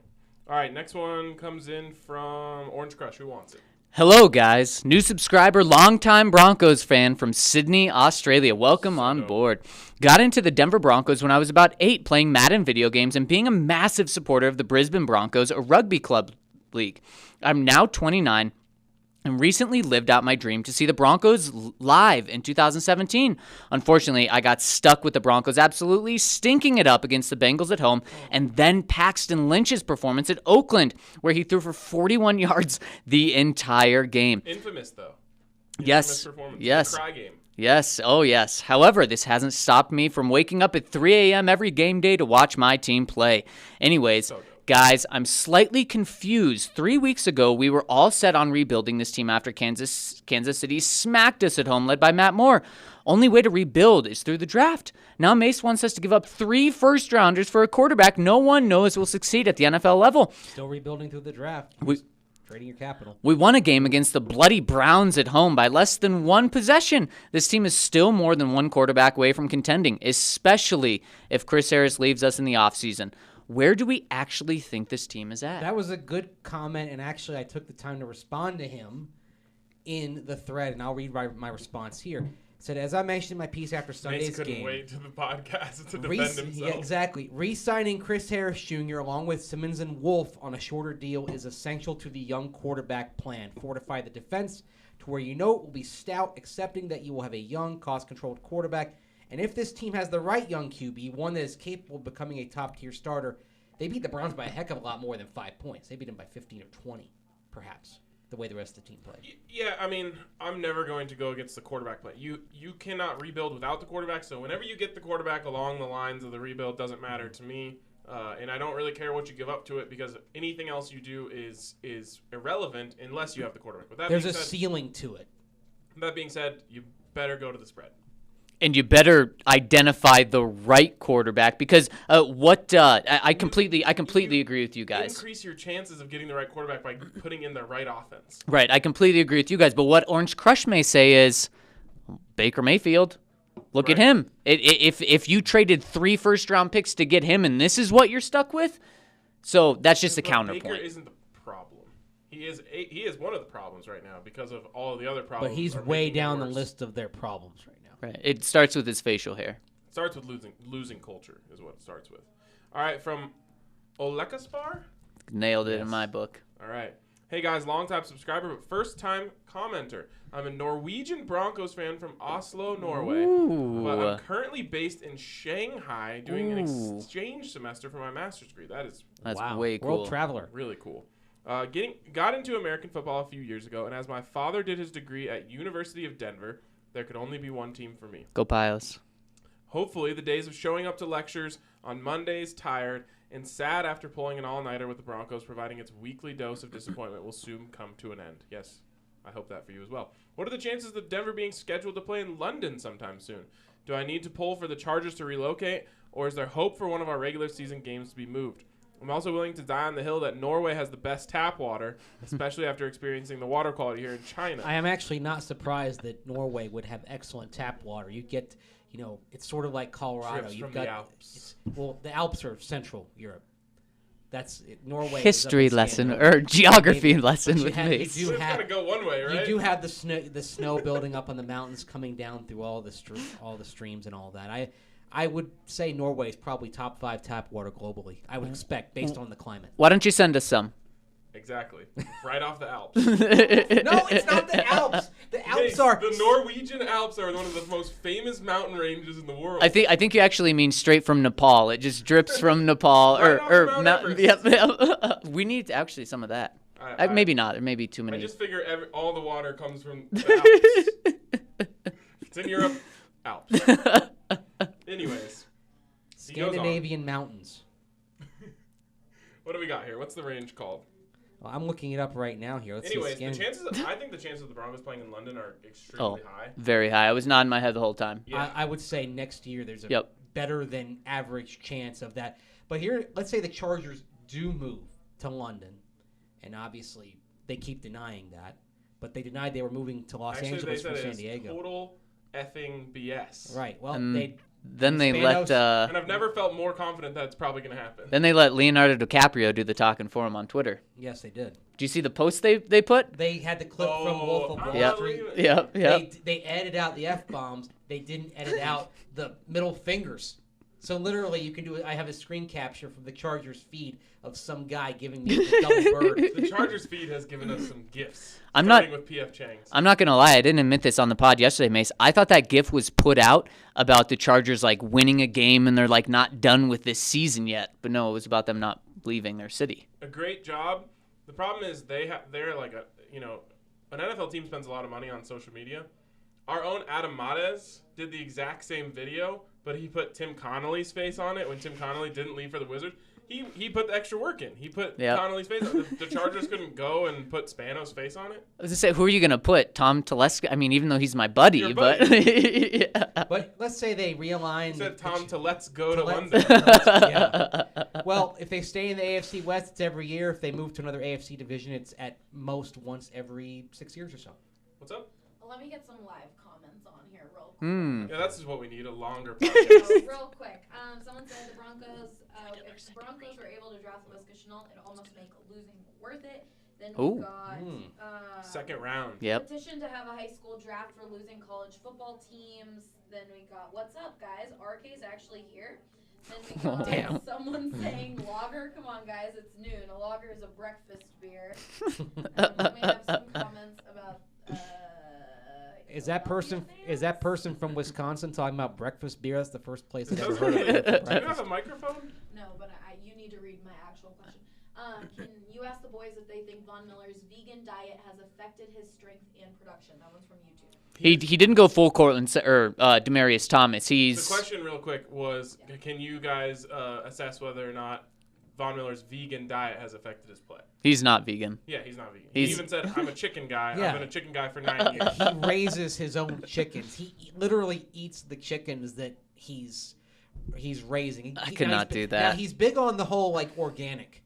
All right, next one comes in from Orange Crush. Who wants it? Hello, guys. New subscriber, longtime Broncos fan from Sydney, Australia. Welcome on board. Got into the Denver Broncos when I was about 8, playing Madden video games and being a massive supporter of the Brisbane Broncos, a rugby club league. I'm now 29 and recently lived out my dream to see the Broncos live in 2017. Unfortunately, I got stuck with the Broncos absolutely stinking it up against the Bengals at home, and then Paxton Lynch's performance at Oakland, where he threw for 41 yards the entire game. Infamous, though. Yes. Performance. Yes. The cry game. Yes, oh yes. However, this hasn't stopped me from waking up at 3 a.m. every game day to watch my team play. Anyways, guys, I'm slightly confused. 3 weeks ago, we were all set on rebuilding this team after Kansas City smacked us at home, led by Matt Moore. Only way to rebuild is through the draft. Now Mace wants us to give up 3 first-rounders for a quarterback no one knows will succeed at the NFL level. Still rebuilding through the draft. Trading your capital. We won a game against the bloody Browns at home by less than one possession. This team is still more than one quarterback away from contending, especially if Chris Harris leaves us in the offseason. Where do we actually think this team is at? That was a good comment, and actually I took the time to respond to him in the thread, and I'll read my response here. It said, as I mentioned in my piece after Sunday's couldn't game. wait to the podcast to defend himself. Yeah, exactly. Re-signing Chris Harris Jr. along with Simmons and Wolf on a shorter deal is essential to the young quarterback plan. Fortify the defense to where you know it will be stout, accepting that you will have a young, cost-controlled quarterback. And if this team has the right young QB, one that is capable of becoming a top-tier starter, they beat the Browns by a heck of a lot more than 5 points. They beat them by 15 or 20, perhaps, the way the rest of the team played. Yeah, I mean, I'm never going to go against the quarterback play. You cannot rebuild without the quarterback, so whenever you get the quarterback along the lines of the rebuild, doesn't matter to me. And I don't really care what you give up to it because anything else you do is irrelevant unless you have the quarterback. But There's a ceiling to it. That being said, you better go to the spread. And you better identify the right quarterback because I completely agree with you guys. Increase your chances of getting the right quarterback by putting in the right offense. Right, I completely agree with you guys. But what Orange Crush may say is Baker Mayfield. Look at him. If you traded 3 first-round picks to get him, and this is what you're stuck with, so that's just a counterpoint. Baker isn't the problem. He is one of the problems right now because of all of the other problems. But he's way down the list of their problems right now. Right. It starts with his facial hair. It starts with losing culture is what it starts with. All right, from Olekaspar? Nailed it in my book. All right. Hey, guys, long-time subscriber, but first-time commenter. I'm a Norwegian Broncos fan from Oslo, Norway. Ooh. But I'm currently based in Shanghai doing an exchange semester for my master's degree. That's way cool. World traveler. Really cool. Got into American football a few years ago, and as my father did his degree at University of Denver, there could only be one team for me. Go Pios. Hopefully, the days of showing up to lectures on Mondays tired and sad after pulling an all-nighter with the Broncos providing its weekly dose of disappointment will soon come to an end. Yes, I hope that for you as well. What are the chances of Denver being scheduled to play in London sometime soon? Do I need to pull for the Chargers to relocate, or is there hope for one of our regular season games to be moved? I'm also willing to die on the hill that Norway has the best tap water, especially after experiencing the water quality here in China. I am actually not surprised that Norway would have excellent tap water. You get, it's sort of like Colorado. You've got the Alps. The Alps are Central Europe. That's Norway. History lesson or geography lesson with me. It's going to go one way, right? You do have the snow building up on the mountains, coming down through all the streams and all that. I would say Norway is probably top 5 tap water globally. I would expect based on the climate. Why don't you send us some? Exactly. Right off the Alps. No, it's not the Alps. The Alps are the Norwegian Alps are one of the most famous mountain ranges in the world. I think you actually mean straight from Nepal. It just drips from Nepal or Mount. Yep. We need actually some of that. Maybe not. It may be too many. I just figure all the water comes from the Alps. It's in Europe. Alps. Anyways. Scandinavian mountains. What do we got here? What's the range called? Well, I'm looking it up right now here. Anyways, I think the chances of the Broncos playing in London are extremely high. Very high. I was nodding my head the whole time. Yeah. I would say next year there's a better than average chance of that. But here, let's say the Chargers do move to London, and obviously they keep denying that, but they denied they were moving to Los Angeles from San Diego. Total effing BS. Right. Well, then they let. And I've never felt more confident that it's probably going to happen. Then they let Leonardo DiCaprio do the talking for him on Twitter. Yes, they did. Do you see the post they put? They had the clip from Wolf of Wall Street. Yeah. They edited out the F-bombs. They didn't edit out the middle fingers. So literally, you can do it. I have a screen capture from the Chargers feed of some guy giving me the double bird. The Chargers feed has given us some gifts. Starting with P.F. Chang's. I'm not gonna lie. I didn't admit this on the pod yesterday, Mace. I thought that gif was put out about the Chargers like winning a game and they're like not done with this season yet. But no, it was about them not leaving their city. A great job. The problem is they're like an NFL team spends a lot of money on social media. Our own Adam Mares did the exact same video, but he put Tim Connolly's face on it when Tim Connolly didn't leave for the Wizards. He put the extra work in. He put Connolly's face on it. The Chargers couldn't go and put Spano's face on it. I was going to say, who are you going to put? Tom Telesco? I mean, even though he's my buddy. But But let's say they realign. He said Tom to let's go to London. Well, if they stay in the AFC West, it's every year. If they move to another AFC division, it's at most once every 6 years or so. What's up? Let me get some live comments on here real quick. Yeah, that's just what we need, a longer So, podcast. real quick. Someone said the Broncos, if the Broncos were able to draft Louis Chenault, it'd almost make losing worth it. Then we Ooh. got Second round. Yep. petition to have a high school draft for losing college football teams. Then we got what's up, guys? RK's actually here. Then we got Damn. someone saying lager. Come on, guys, it's noon. A lager is a breakfast beer. And then we have some comments about. Is that person from Wisconsin talking about breakfast beer? That's the first place I've ever Does heard of it. Do you Breakfast. have a microphone? No, but you need to read my actual question. Can you ask the boys if they think Von Miller's vegan diet has affected his strength and production? That one's from YouTube. He didn't go full Cortland or Demarius Thomas. The He's question, real quick, was can you guys assess whether or not Von Miller's vegan diet has affected his play? he's not vegan. Yeah, he's not vegan. He's- He even said, I'm a chicken guy. Yeah. I've been a chicken guy for 9 years. He raises his own chickens. He literally eats the chickens that he's raising. I could not do that. Now, he's big on the whole like organic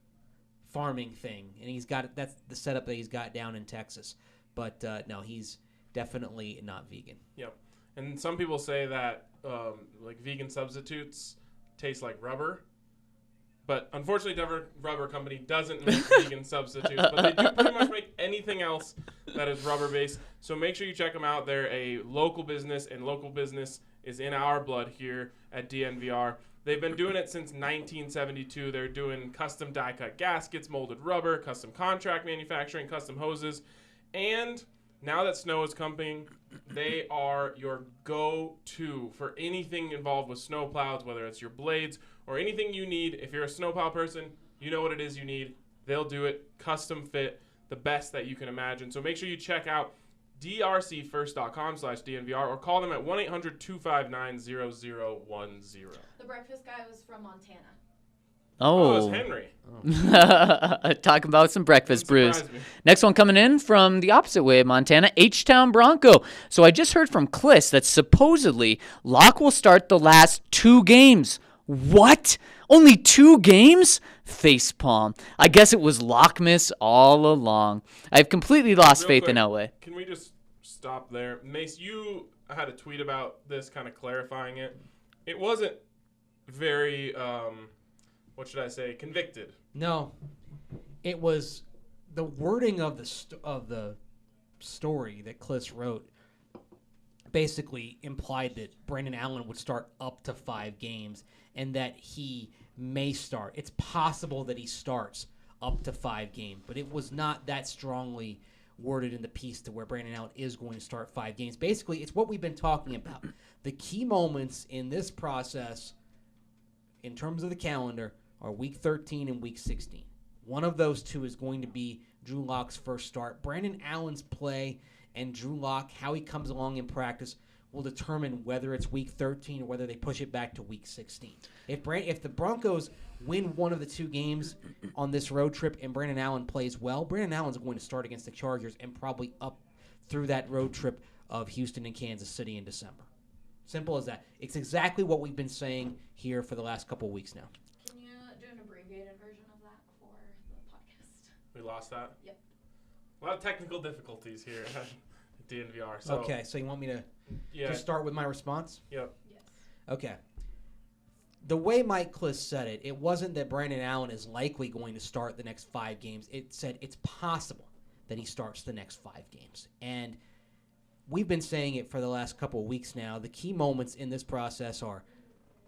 farming thing, and that's the setup that he's got down in Texas. But no, he's definitely not vegan. Yep. And some people say that like vegan substitutes taste like rubber. But unfortunately, Denver Rubber Company doesn't make vegan substitutes. But they do pretty much make anything else that is rubber-based. So make sure you check them out. They're a local business, and local business is in our blood here at DNVR. They've been doing it since 1972. They're doing custom die-cut gaskets, molded rubber, custom contract manufacturing, custom hoses. And now that snow is coming, they are your go-to for anything involved with snow plows, whether it's your blades or anything you need. If you're a snowplow person, you know what it is you need. They'll do it, custom fit, the best that you can imagine. So make sure you check out drcfirst.com/DNVR or call them at 1-800-259-0010. The breakfast guy was from Montana. Oh, it's Oh, Henry. talking about some breakfast brews. Surprised me. Next one coming in from the opposite way of Montana, H-Town Bronco. So I just heard from Kliss that supposedly Locke will start the last 2 games. What? Only 2 games? Facepalm. I guess it was Lockmas all along. I've completely lost Real faith quick, in Elway. Can we just stop there? Mace, you had a tweet about this, kind of clarifying it. It wasn't very, what should I say, convicted. No, it was the wording of the story that Kliss wrote. Basically implied that Brandon Allen would start up to 5 games and that he may start. It's possible that he starts up to 5 games, but it was not that strongly worded in the piece to where Brandon Allen is going to start 5 games. Basically, it's what we've been talking about. The key moments in this process, in terms of the calendar, are Week 13 and Week 16. One of those 2 is going to be Drew Lock's first start. Brandon Allen's play and Drew Lock, how he comes along in practice, will determine whether it's Week 13 or whether they push it back to Week 16. If the Broncos win one of the 2 games on this road trip and Brandon Allen plays well, Brandon Allen's going to start against the Chargers and probably up through that road trip of Houston and Kansas City in December. Simple as that. It's exactly what we've been saying here for the last couple of weeks now. Can you do an abbreviated version of that for the podcast? We lost that? Yep. A lot of technical difficulties here at DNVR. So, Okay, so you want me to yeah, just start with my response? yep. Yes. Okay. The way Mike Kliss said it, it wasn't that Brandon Allen is likely going to start the next 5 games. It said it's possible that he starts the next 5 games. And we've been saying it for the last couple of weeks now. The key moments in this process are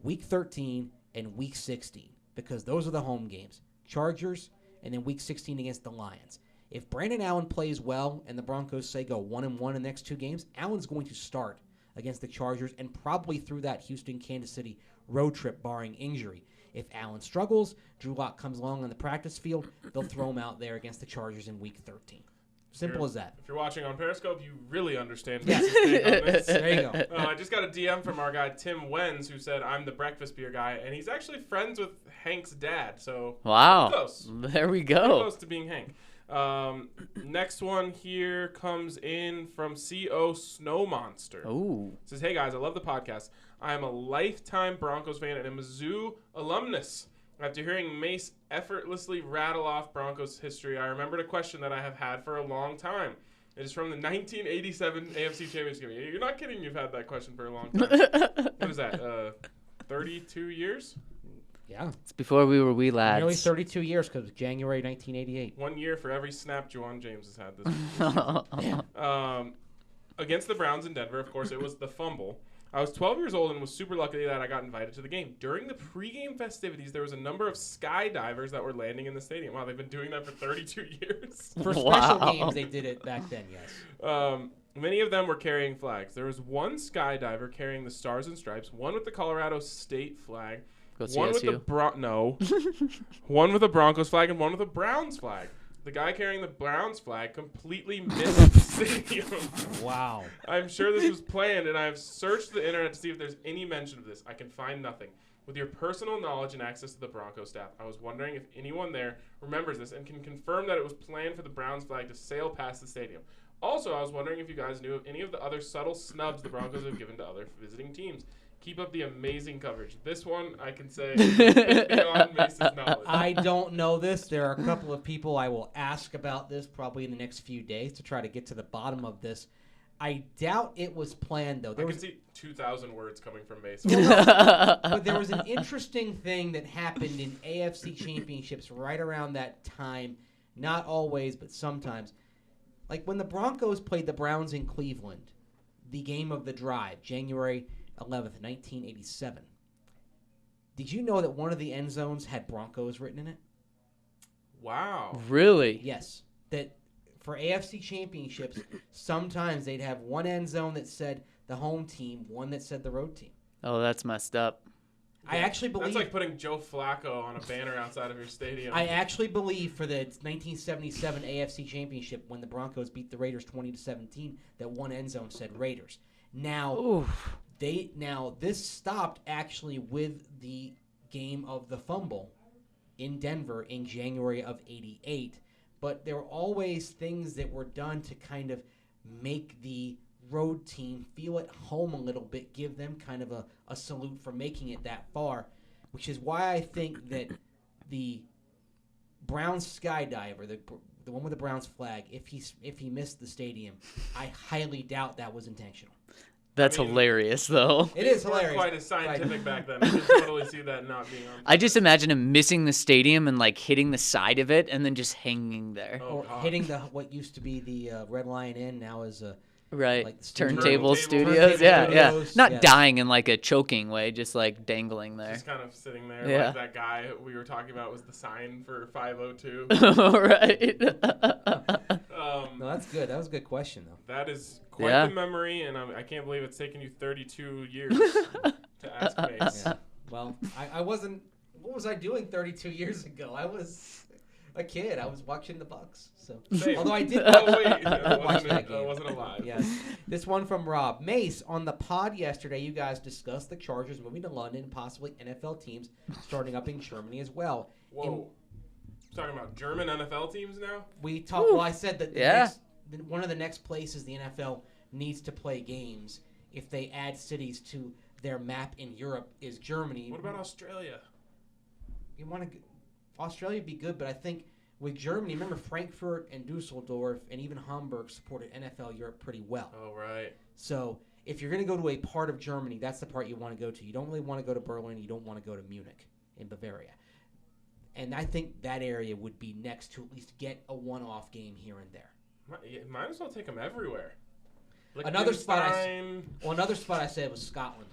Week 13 and Week 16 because those are the home games. Chargers and then Week 16 against the Lions. If Brandon Allen plays well and the Broncos say go 1-1 in the next 2 games, Allen's going to start against the Chargers and probably through that Houston-Kansas City road trip barring injury. If Allen struggles, Drew Lock comes along on the practice field, they'll throw him out there against the Chargers in Week 13. Simple as that. If you're watching on Periscope, you really understand Yeah. Mace's take on this. There you go. I just got a DM from our guy Tim Wenz who said I'm the breakfast beer guy, and he's actually friends with Hank's dad. So Wow. close. There we Pretty go. close to being Hank. Next one here comes in from CO Snow Monster. Ooh. Says, hey guys, I love the podcast. I am a lifetime Broncos fan and a Mizzou alumnus. After hearing Mace effortlessly rattle off Broncos history, I remembered a question that I have had for a long time. It is from the 1987 AFC Championship game. You're not kidding, you've had that question for a long time. What is that, 32 years? Yeah. It's before we were wee lads. Nearly 32 years because January 1988. 1 year for every snap Juwan James has had this against the Browns in Denver, of course, it was the fumble. I was 12 years old and was super lucky that I got invited to the game. During the pregame festivities, there was a number of skydivers that were landing in the stadium. Wow, they've been doing that for 32 years. For special games, they did it back then, yes. Many of them were carrying flags. There was one skydiver carrying the Stars and Stripes, one with the Colorado State flag, one with the one with a Broncos flag, and one with a Browns flag. The guy carrying the Browns flag completely missed the stadium. Wow. I'm sure this was planned, and I have searched the internet to see if there's any mention of this. I can find nothing. With your personal knowledge and access to the Broncos staff, I was wondering if anyone there remembers this and can confirm that it was planned for the Browns flag to sail past the stadium. Also, I was wondering if you guys knew of any of the other subtle snubs the Broncos have given to other visiting teams. Keep up the amazing coverage. This one, I can say, is beyond Mace's knowledge. I don't know this. There are a couple of people I will ask about this probably in the next few days to try to get to the bottom of this. I doubt it was planned, though. I can see 2,000 words coming from Mace. But there was an interesting thing that happened in AFC championships right around that time. Not always, but sometimes. Like when the Broncos played the Browns in Cleveland, the game of the drive, January 11th, 1987. Did you know that one of the end zones had Broncos written in it? Wow. Really? Yes. That for AFC championships, sometimes they'd have one end zone that said the home team, one that said the road team. Oh, that's messed up. I actually believe... That's like putting Joe Flacco on a banner outside of your stadium. I actually believe for the 1977 AFC championship, when the Broncos beat the Raiders 20-17, that one end zone said Raiders. Now... Oof. This stopped actually with the game of the fumble in Denver in January of '88, but there were always things that were done to kind of make the road team feel at home a little bit, give them kind of a salute for making it that far, which is why I think that the Browns skydiver, the one with the Browns flag, if he missed the stadium, I highly doubt that was intentional. That's hilarious, though. It is They weren't hilarious. quite as scientific back then. I can totally see that not being on. I just imagine him missing the stadium and like hitting the side of it and then just hanging there. Oh, Or God. hitting what used to be the Red Lion Inn, now is Right. like the Turntable Turntable Studios. Yeah, yeah. Studios, Not yes. dying in like a choking way, just like dangling there. Just kind of sitting there. Yeah. Like that guy we were talking about was the sign for 502. Right. No, that's good. That was a good question, though. That is quite Yeah. the memory, and I can't believe it's taken you 32 years to ask Mace. Yeah. Well, I wasn't. What was I doing 32 years ago? I was a kid. I was watching the Bucks. So, Same. although I did. Oh, wait. watch that I game. wasn't alive. Yes. This one from Rob. Mace, on the pod yesterday, you guys discussed the Chargers moving to London and possibly NFL teams starting up in Germany as well. Whoa. Talking about German NFL teams now? We talked. Well, I said that Yeah. one of the next places the NFL needs to play games if they add cities to their map in Europe is Germany. What about Australia? You want to? Australia would be good, but I think with Germany, remember Frankfurt and Dusseldorf and even Hamburg supported NFL Europe pretty well. Oh, right. So if you're going to go to a part of Germany, that's the part you want to go to. You don't really want to go to Berlin. You don't want to go to Munich in Bavaria. And I think that area would be next to at least get a one-off game here and there. Might as well take them everywhere. Another spot Liechtenstein. I said was Scotland.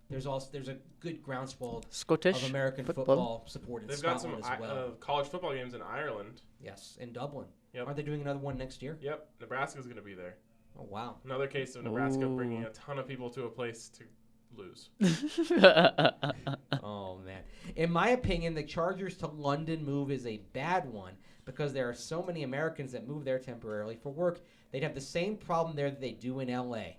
There's a good groundswell Scottish of American football supported They've got Scotland some as well. college football games in Ireland. Yes, in Dublin. Yep. Aren't they doing another one next year? Yep. Nebraska's going to be there. Oh wow. Another case of Nebraska Ooh. bringing a ton of people to a place to lose. Oh man. In my opinion, the Chargers to London move is a bad one because there are so many Americans that move there temporarily for work. They'd have the same problem there that they do in LA.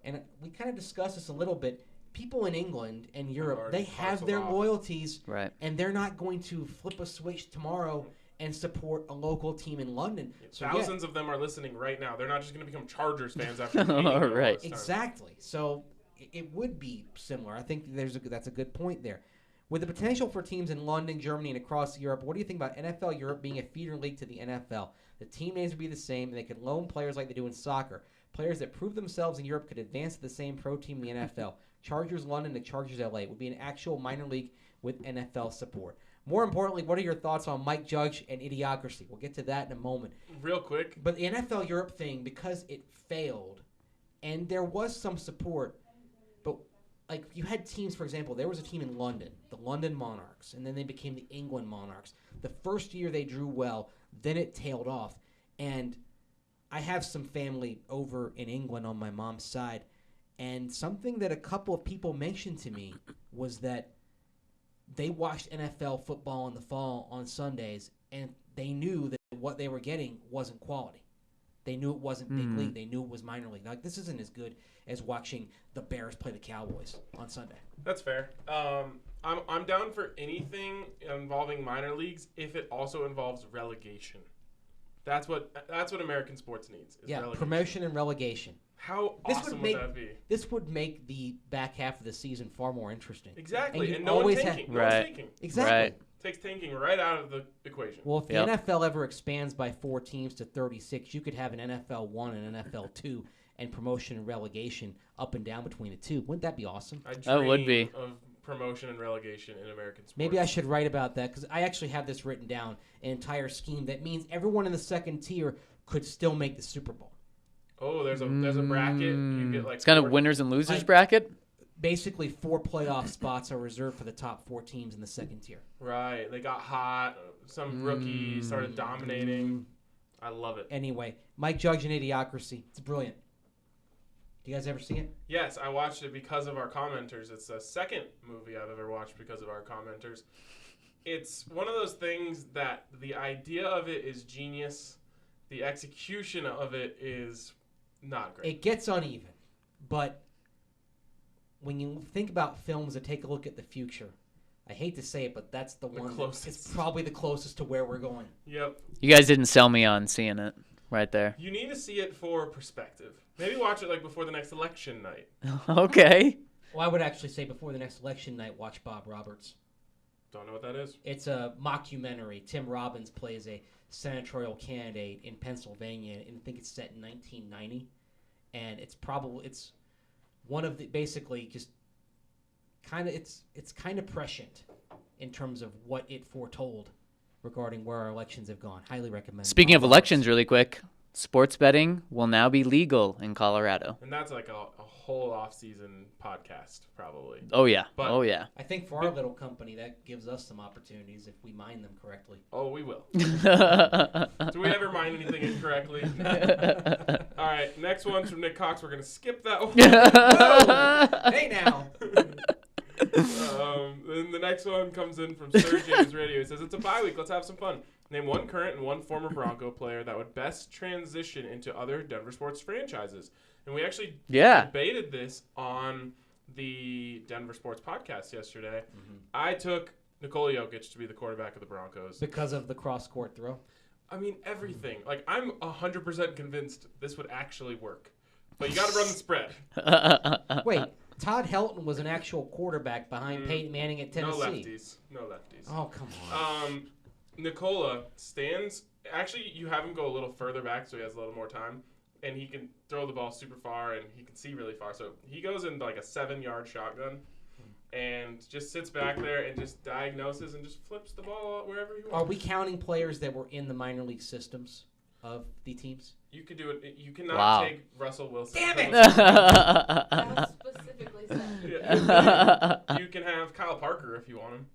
And we kind of discussed this a little bit. People in England and Europe, already they have parceled their off. loyalties, Right. and they're not going to flip a switch tomorrow and support a local team in London. So, Thousands of them are listening right now. They're not just going to become Chargers fans after meeting All them right. all this time. Exactly. So it would be similar. I think that's a good point there. With the potential for teams in London, Germany, and across Europe, what do you think about NFL Europe being a feeder league to the NFL? The team names would be the same, and they could loan players like they do in soccer. Players that prove themselves in Europe could advance to the same pro team in the NFL. Chargers London to Chargers LA would be an actual minor league with NFL support. More importantly, what are your thoughts on Mike Judge and Idiocracy? We'll get to that in a moment. Real quick. But the NFL Europe thing, because it failed, and there was some support, but like you had teams, for example, there was a team in London, the London Monarchs, and then they became the England Monarchs. The first year they drew well, then it tailed off. And I have some family over in England on my mom's side, and something that a couple of people mentioned to me was that they watched NFL football in the fall on Sundays, and they knew that what they were getting wasn't quality. They knew it wasn't big league. They knew it was minor league. Like, this isn't as good as watching the Bears play the Cowboys on Sunday. That's fair. I'm down for anything involving minor leagues if it also involves relegation. That's what American sports needs. Is relegation. Promotion and relegation. How awesome would that be? This would make the back half of the season far more interesting. Exactly, and no one's tanking. No one's tanking. Exactly. Right. Takes tanking right out of the equation. Well, if the NFL ever expands by 4 teams to 36, you could have an NFL 1 and an NFL 2 and promotion and relegation up and down between the two. Wouldn't that be awesome? That would be. Of promotion and relegation in American sports. Maybe I should write about that because I actually have this written down, an entire scheme that means everyone in the second tier could still make the Super Bowl. Oh, there's a bracket. You get like it's kind of winners and losers bracket. Basically, 4 playoff spots are reserved for the top 4 teams in the second tier. Right. They got hot. Some rookies started dominating. I love it. Anyway, Mike Judge and Idiocracy. It's brilliant. Do you guys ever see it? Yes, I watched it because of our commenters. It's the second movie I've ever watched because of our commenters. It's one of those things that the idea of it is genius. The execution of it is not great. It gets uneven, but when you think about films that take a look at the future, I hate to say it, but that's the one closest. It's probably the closest to where we're going. Yep. You guys didn't sell me on seeing it right there. You need to see it for perspective. Maybe watch it like before the next election night. Okay. Well, I would actually say before the next election night, watch Bob Roberts. Don't know what that is. It's a mockumentary. Tim Robbins plays a senatorial candidate in Pennsylvania, and I think it's set in 1990. And it's one of the basically just kind of it's kind of prescient in terms of what it foretold regarding where our elections have gone. Highly recommend. Speaking of elections, really quick, sports betting will now be legal in Colorado. And that's like a whole off-season podcast, probably. Oh yeah. But oh yeah. I think for our little company, that gives us some opportunities if we mine them correctly. Oh, we will. Do we ever mine anything incorrectly? All right, next one's from Nick Cox. We're going to skip that one. Whoa! Hey now. Then the next one comes in from Sir James Radio. He says, it's a bye week. Let's have some fun. Name one current and one former Bronco player that would best transition into other Denver sports franchises. And we actually debated this on the Denver Sports Podcast yesterday. Mm-hmm. I took Nikola Jokic to be the quarterback of the Broncos. Because of the cross-court throw? I mean, everything. Like, I'm 100% convinced this would actually work. But you got to run the spread. Wait, Todd Helton was an actual quarterback behind Peyton Manning at Tennessee. No lefties. Oh, come on. Nikola stands. Actually, you have him go a little further back so he has a little more time. And he can throw the ball super far, and he can see really far. So he goes in like a 7-yard shotgun and just sits back there and just diagnoses and just flips the ball wherever he wants. Are we counting players that were in the minor league systems of the teams? You could do it. You cannot take Russell Wilson. Damn it! That was specifically said. You can have Kyle Parker if you want him.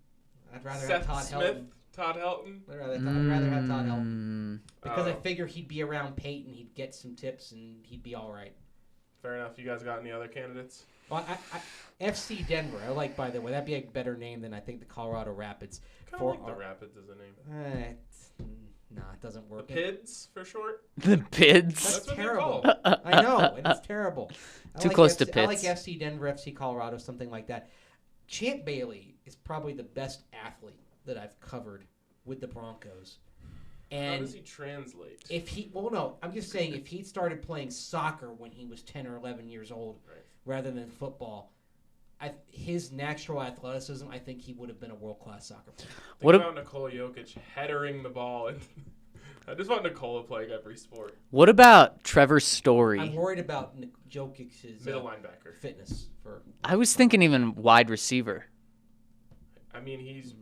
I'd rather Seth have Todd Smith. Helton. Todd Helton. I'd rather have Todd Helton. Because I figure he'd be around Peyton, he'd get some tips, and he'd be all right. Fair enough. You guys got any other candidates? Well, FC Denver, I like, by the way. That'd be a better name than I think the Colorado Rapids. Kind of like the Rapids as a name. Nah, it doesn't work. The Pids, for short? The Pids? That's what terrible. they're called. I know, and it's terrible. Too close to I like Pitts. FC Denver, FC Colorado, something like that. Champ Bailey is probably the best athlete that I've covered with the Broncos. And how does he translate? I'm just saying if he started playing soccer when he was 10 or 11 years old rather than football, his natural athleticism, I think he would have been a world-class soccer player. Think about Nikola Jokic headering the ball. And I just want Nikola playing every sport. What about Trevor Story? I'm worried about Jokic's Middle linebacker. fitness. I was thinking even wide receiver. I mean, he's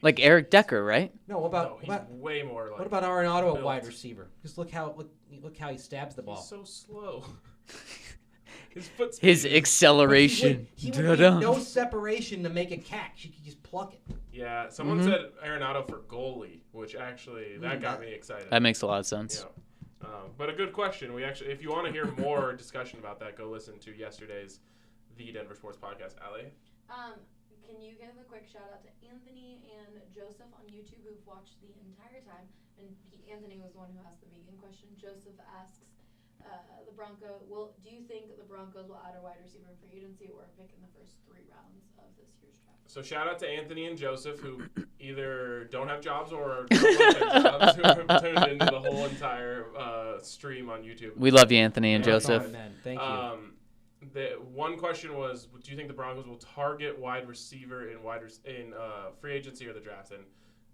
like Eric Decker, right? No, he's way more like. What about Arenado at built. wide receiver? Just look how he stabs the ball. He's so slow. His foot speed. His acceleration. He would need no separation to make a catch. He could just pluck it. Yeah, someone said Arenado for goalie, which actually that got me excited. That makes a lot of sense. Yeah. But a good question. We actually, if you want to hear more discussion about that, go listen to yesterday's The Denver Sports Podcast. Ali? Can you give a quick shout out to Anthony and Joseph on YouTube who've watched the entire time? And Anthony was the one who asked the vegan question. Joseph asks, do you think the Broncos will add a wide receiver in free agency or a pick in the first 3 rounds of this year's draft? So shout out to Anthony and Joseph, who either don't have jobs or don't like their jobs, who have tuned into the whole entire stream on YouTube. We love you, Anthony and Joseph. Man, thank you. The one question was, do you think the Broncos will target wide receiver in free agency or the draft? And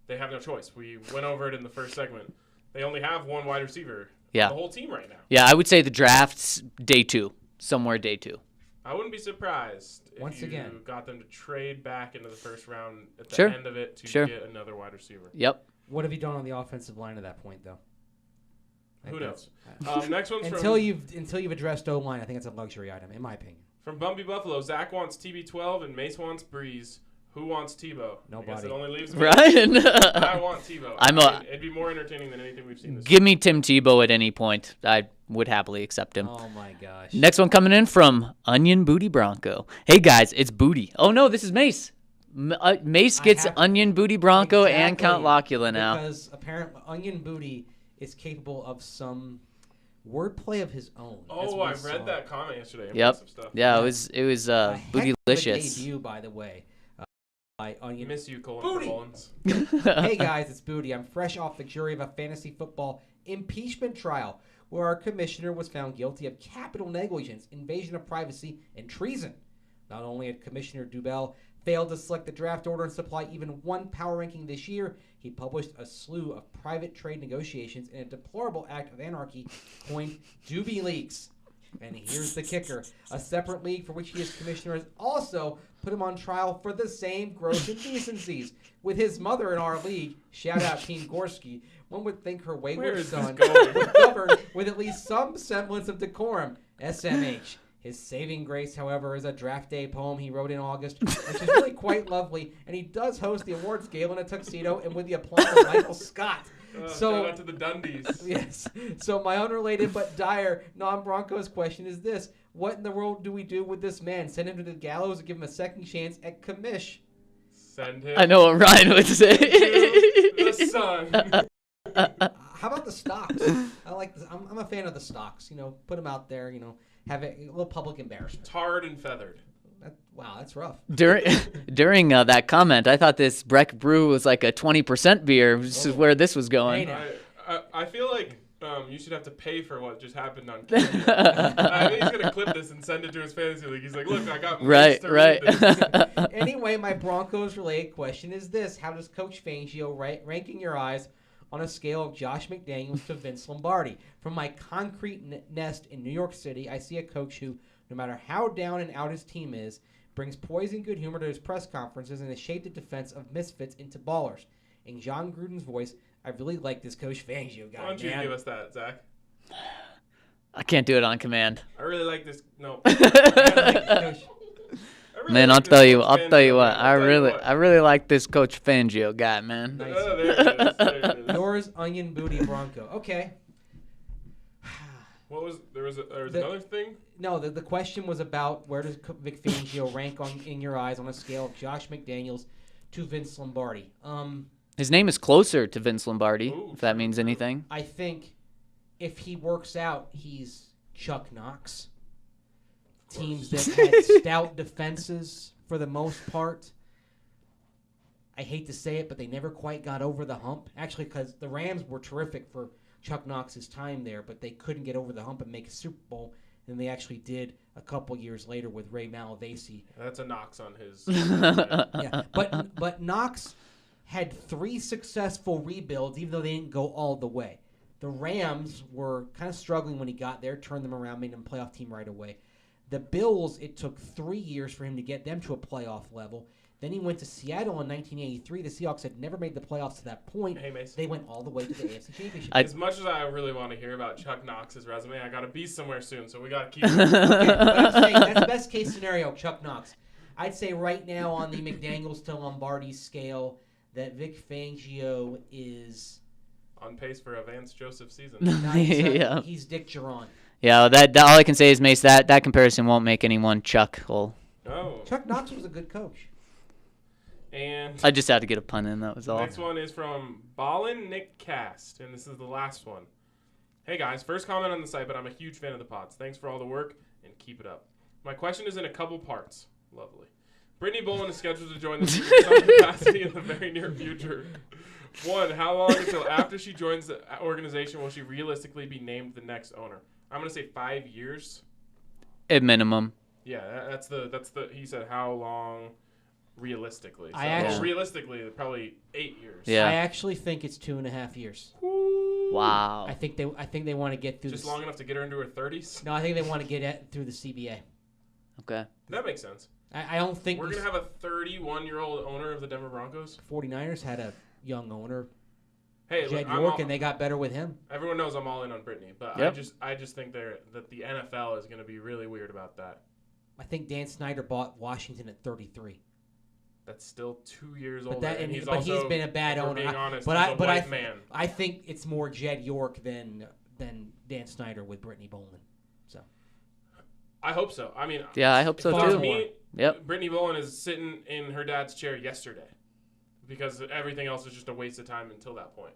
they have no choice. We went over it in the first segment. They only have one wide receiver. Yeah. The whole team right now. Yeah, I would say the draft's day 2, somewhere day 2. I wouldn't be surprised if you again got them to trade back into the first round at the Sure. end of it to Sure. get another wide receiver. Yep. What have you done on the offensive line at that point, though? Who knows? Next one's until you've addressed O-line, I think it's a luxury item, in my opinion. from Bumby Buffalo. Zach wants TB12 and Mace wants Breeze. Who wants Tebow? Nobody. I guess it only leaves me. Ryan. I want Tebow. It'd be more entertaining than anything we've seen this Give me Tim Tebow at any point. I would happily accept him. Oh, my gosh. Next one coming in from Onion Booty Bronco. Hey, guys, it's Booty. Oh, no, this is Mace. Mace gets Onion Booty Bronco and Count Locula now. Because apparently Onion Booty is capable of some wordplay of his own. Oh, I read that comment yesterday. Yep. Stuff. Yeah, it was bootylicious. Debut, by the way. By Onion. Miss you, Colin Booty. Collins. Hey guys, it's Booty. I'm fresh off the jury of a fantasy football impeachment trial where our commissioner was found guilty of capital negligence, invasion of privacy, and treason. Not only had Commissioner Dubell failed to select the draft order and supply even one power ranking this year, he published a slew of private trade negotiations in a deplorable act of anarchy coined Doobie Leaks. And here's the kicker. A separate league for which he is commissioner has also put him on trial for the same gross indecencies. With his mother in our league, shout out Team Gorski, one would think her wayward son would govern with at least some semblance of decorum. SMH. His saving grace, however, is a draft day poem he wrote in August, which is really quite lovely, and he does host the awards gala in a tuxedo and with the applause of Michael Scott. Shout out to the Dundies. Yes. So my unrelated but dire non-Broncos question is this. What in the world do we do with this man? Send him to the gallows and give him a second chance at commish? Send him. I know what Ryan would say. To the sun. How about the stocks? I like this. I'm a fan of the stocks. Put them out there, have a little public embarrassment. Tarred and feathered. Wow, that's rough. During that comment, I thought this Breck Brew was like a 20% beer. This is where this was going. I feel like you should have to pay for what just happened on camera. I think he's going to clip this and send it to his fantasy league. He's like, look, I got right. Anyway, my Broncos-related question is this. How does Coach Fangio rank in your eyes on a scale of Josh McDaniels to Vince Lombardi? From my concrete nest in New York City, I see a coach who, no matter how down and out his team is, brings poise and good humor to his press conferences and has shaped the defense of misfits into ballers. In John Gruden's voice, I really like this Coach Fangio guy. Why don't you give us that, Zach? I can't do it on command. I really like this. No. Man, I'll tell you what. I really like this Coach Fangio guy, man. Nice. Oh, there it is. Yours, Onion Booty Bronco. Okay. What was there was another thing? No, the question was about where does Vic Fangio rank in your eyes on a scale of Josh McDaniels to Vince Lombardi? His name is closer to Vince Lombardi, Ooh, if that means anything. I think if he works out, he's Chuck Knox. Teams that had stout defenses for the most part. I hate to say it, but they never quite got over the hump. Actually, because the Rams were terrific for Chuck Knox's time there, but they couldn't get over the hump and make a Super Bowl. than they actually did a couple years later with Ray Malavasi. That's a Knox on his. Yeah, but Knox had 3 successful rebuilds, even though they didn't go all the way. The Rams were kind of struggling when he got there, turned them around, made them a playoff team right away. The Bills, it took 3 years for him to get them to a playoff level. Then he went to Seattle in 1983. The Seahawks had never made the playoffs to that point. Hey, Mace. They went all the way to the AFC Championship. As much as I really want to hear about Chuck Knox's resume, I got to be somewhere soon, so we got to keep it. Okay, but I'm saying that's the best case scenario, Chuck Knox. I'd say right now on the McDaniels to Lombardi scale that Vic Fangio is on pace for a Vance Joseph season. Yeah. He's Dick Geron. Yeah, that all I can say is, Mace, that comparison won't make anyone chuckle. Oh. Chuck Knox was a good coach. And I just had to get a pun in, that was all. next one is from Ballin Nick Cast, and this is the last one. Hey guys, first comment on the site, but I'm a huge fan of the pods. Thanks for all the work, and keep it up. My question is in a couple parts. Lovely. Brittany Bolin is scheduled to join the team in some capacity in the very near future. 1, how long until after she joins the organization will she realistically be named the next owner? I'm going to say 5 years. At minimum. Yeah, that's the he said how long realistically. I realistically probably 8 years. Yeah. I actually think it's 2.5 years. Wow. I think they want to get through Just long enough to get her into her 30s? No, I think they want to get through the CBA. Okay. That makes sense. I don't think We're going to have a 31-year-old owner of the Denver Broncos. 49ers had a young owner, Hey, Jed York, and they got better with him. Everyone knows I'm all in on Brittany, but Yep. I just think that the NFL is going to be really weird about that. I think Dan Snyder bought Washington at 33. That's still 2 years older, But and he's been a bad if we're owner. being honest, but he's a white I man. I think it's more Jed York than Dan Snyder with Brittany Bowman. So I hope so. I mean, Yeah, I hope so for too. me, Yep. Brittany Bowen is sitting in her dad's chair yesterday because everything else is just a waste of time until that point.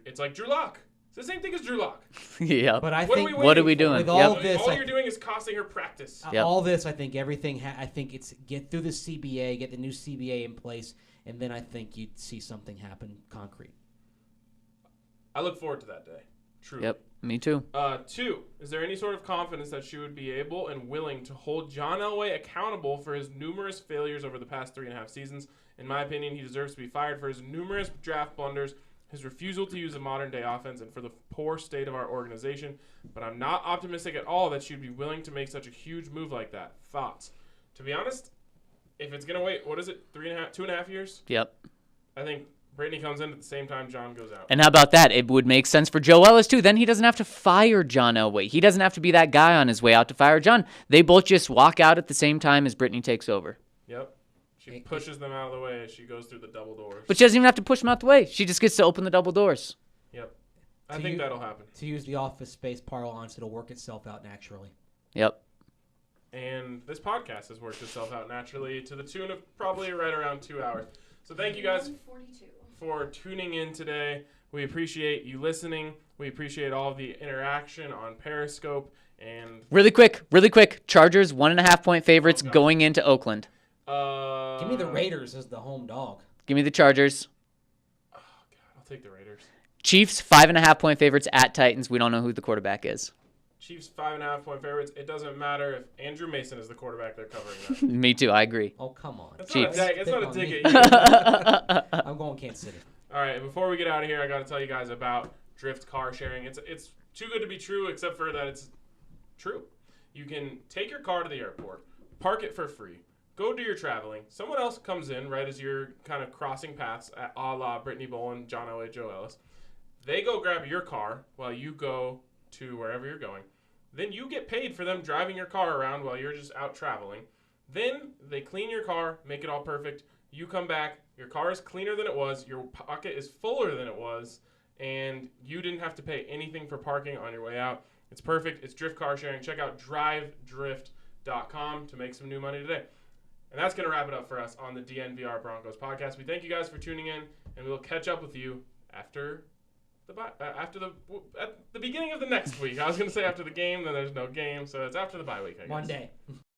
It's like Drew Lock. It's the same thing as Drew Lock. Yeah. But I What think are we What are we waiting for? doing? with Yep. all this, All you're doing is costing her practice. Yep. all this, I think everything. I think it's get through the CBA, get the new CBA in place, and then I think you'd see something happen concrete. I look forward to that day. Truly. Yep. Me too. 2, is there any sort of confidence that she would be able and willing to hold John Elway accountable for his numerous failures over the past 3.5 seasons? In my opinion, he deserves to be fired for his numerous draft blunders, his refusal to use a modern-day offense, and for the poor state of our organization. But I'm not optimistic at all that she would be willing to make such a huge move like that. Thoughts? To be honest, if it's going to wait, 2.5 years? Yep. I think Brittany comes in at the same time John goes out. And how about that? It would make sense for Joe Ellis, too. Then he doesn't have to fire John Elway. He doesn't have to be that guy on his way out to fire John. They both just walk out at the same time as Brittany takes over. Yep. She pushes them out of the way as she goes through the double doors. But she doesn't even have to push them out the way. She just gets to open the double doors. Yep. I think that'll happen. To use the Office Space parlance, it'll work itself out naturally. Yep. And this podcast has worked itself out naturally to the tune of probably right around 2 hours. So thank you guys 142. for tuning in today. We appreciate you listening. We appreciate all of the interaction on Periscope. And Really quick. Chargers 1.5-point favorites going into Oakland. Give me the Raiders as the home dog. Give me the Chargers. Oh, God, I'll take the Raiders. Chiefs 5.5-point favorites at Titans. We don't know who the quarterback is. Chiefs 5.5-point favorites. It doesn't matter if Andrew Mason is the quarterback they're covering that. Me too. I agree. Oh, come on. It's Chiefs. not a dig at you. I'm going Kansas City. All right, and before we get out of here, I got to tell you guys about Drift car sharing. It's too good to be true, except for that it's true. You can take your car to the airport, park it for free, go do your traveling. Someone else comes in right as you're kind of crossing paths, a la Brittany Bowen, John Elway, Joe Ellis. They go grab your car while you go to wherever you're going. Then you get paid for them driving your car around while you're just out traveling. Then they clean your car, make it all perfect. You come back, your car is cleaner than it was, your pocket is fuller than it was, and you didn't have to pay anything for parking on your way out. It's perfect. It's Drift car sharing. Check out drivedrift.com to make some new money today. And that's going to wrap it up for us on the DNVR Broncos podcast. We thank you guys for tuning in, and we'll catch up with you at the beginning of the next week. I was going to say after the game, then there's no game, so it's after the bye week, I guess. One day.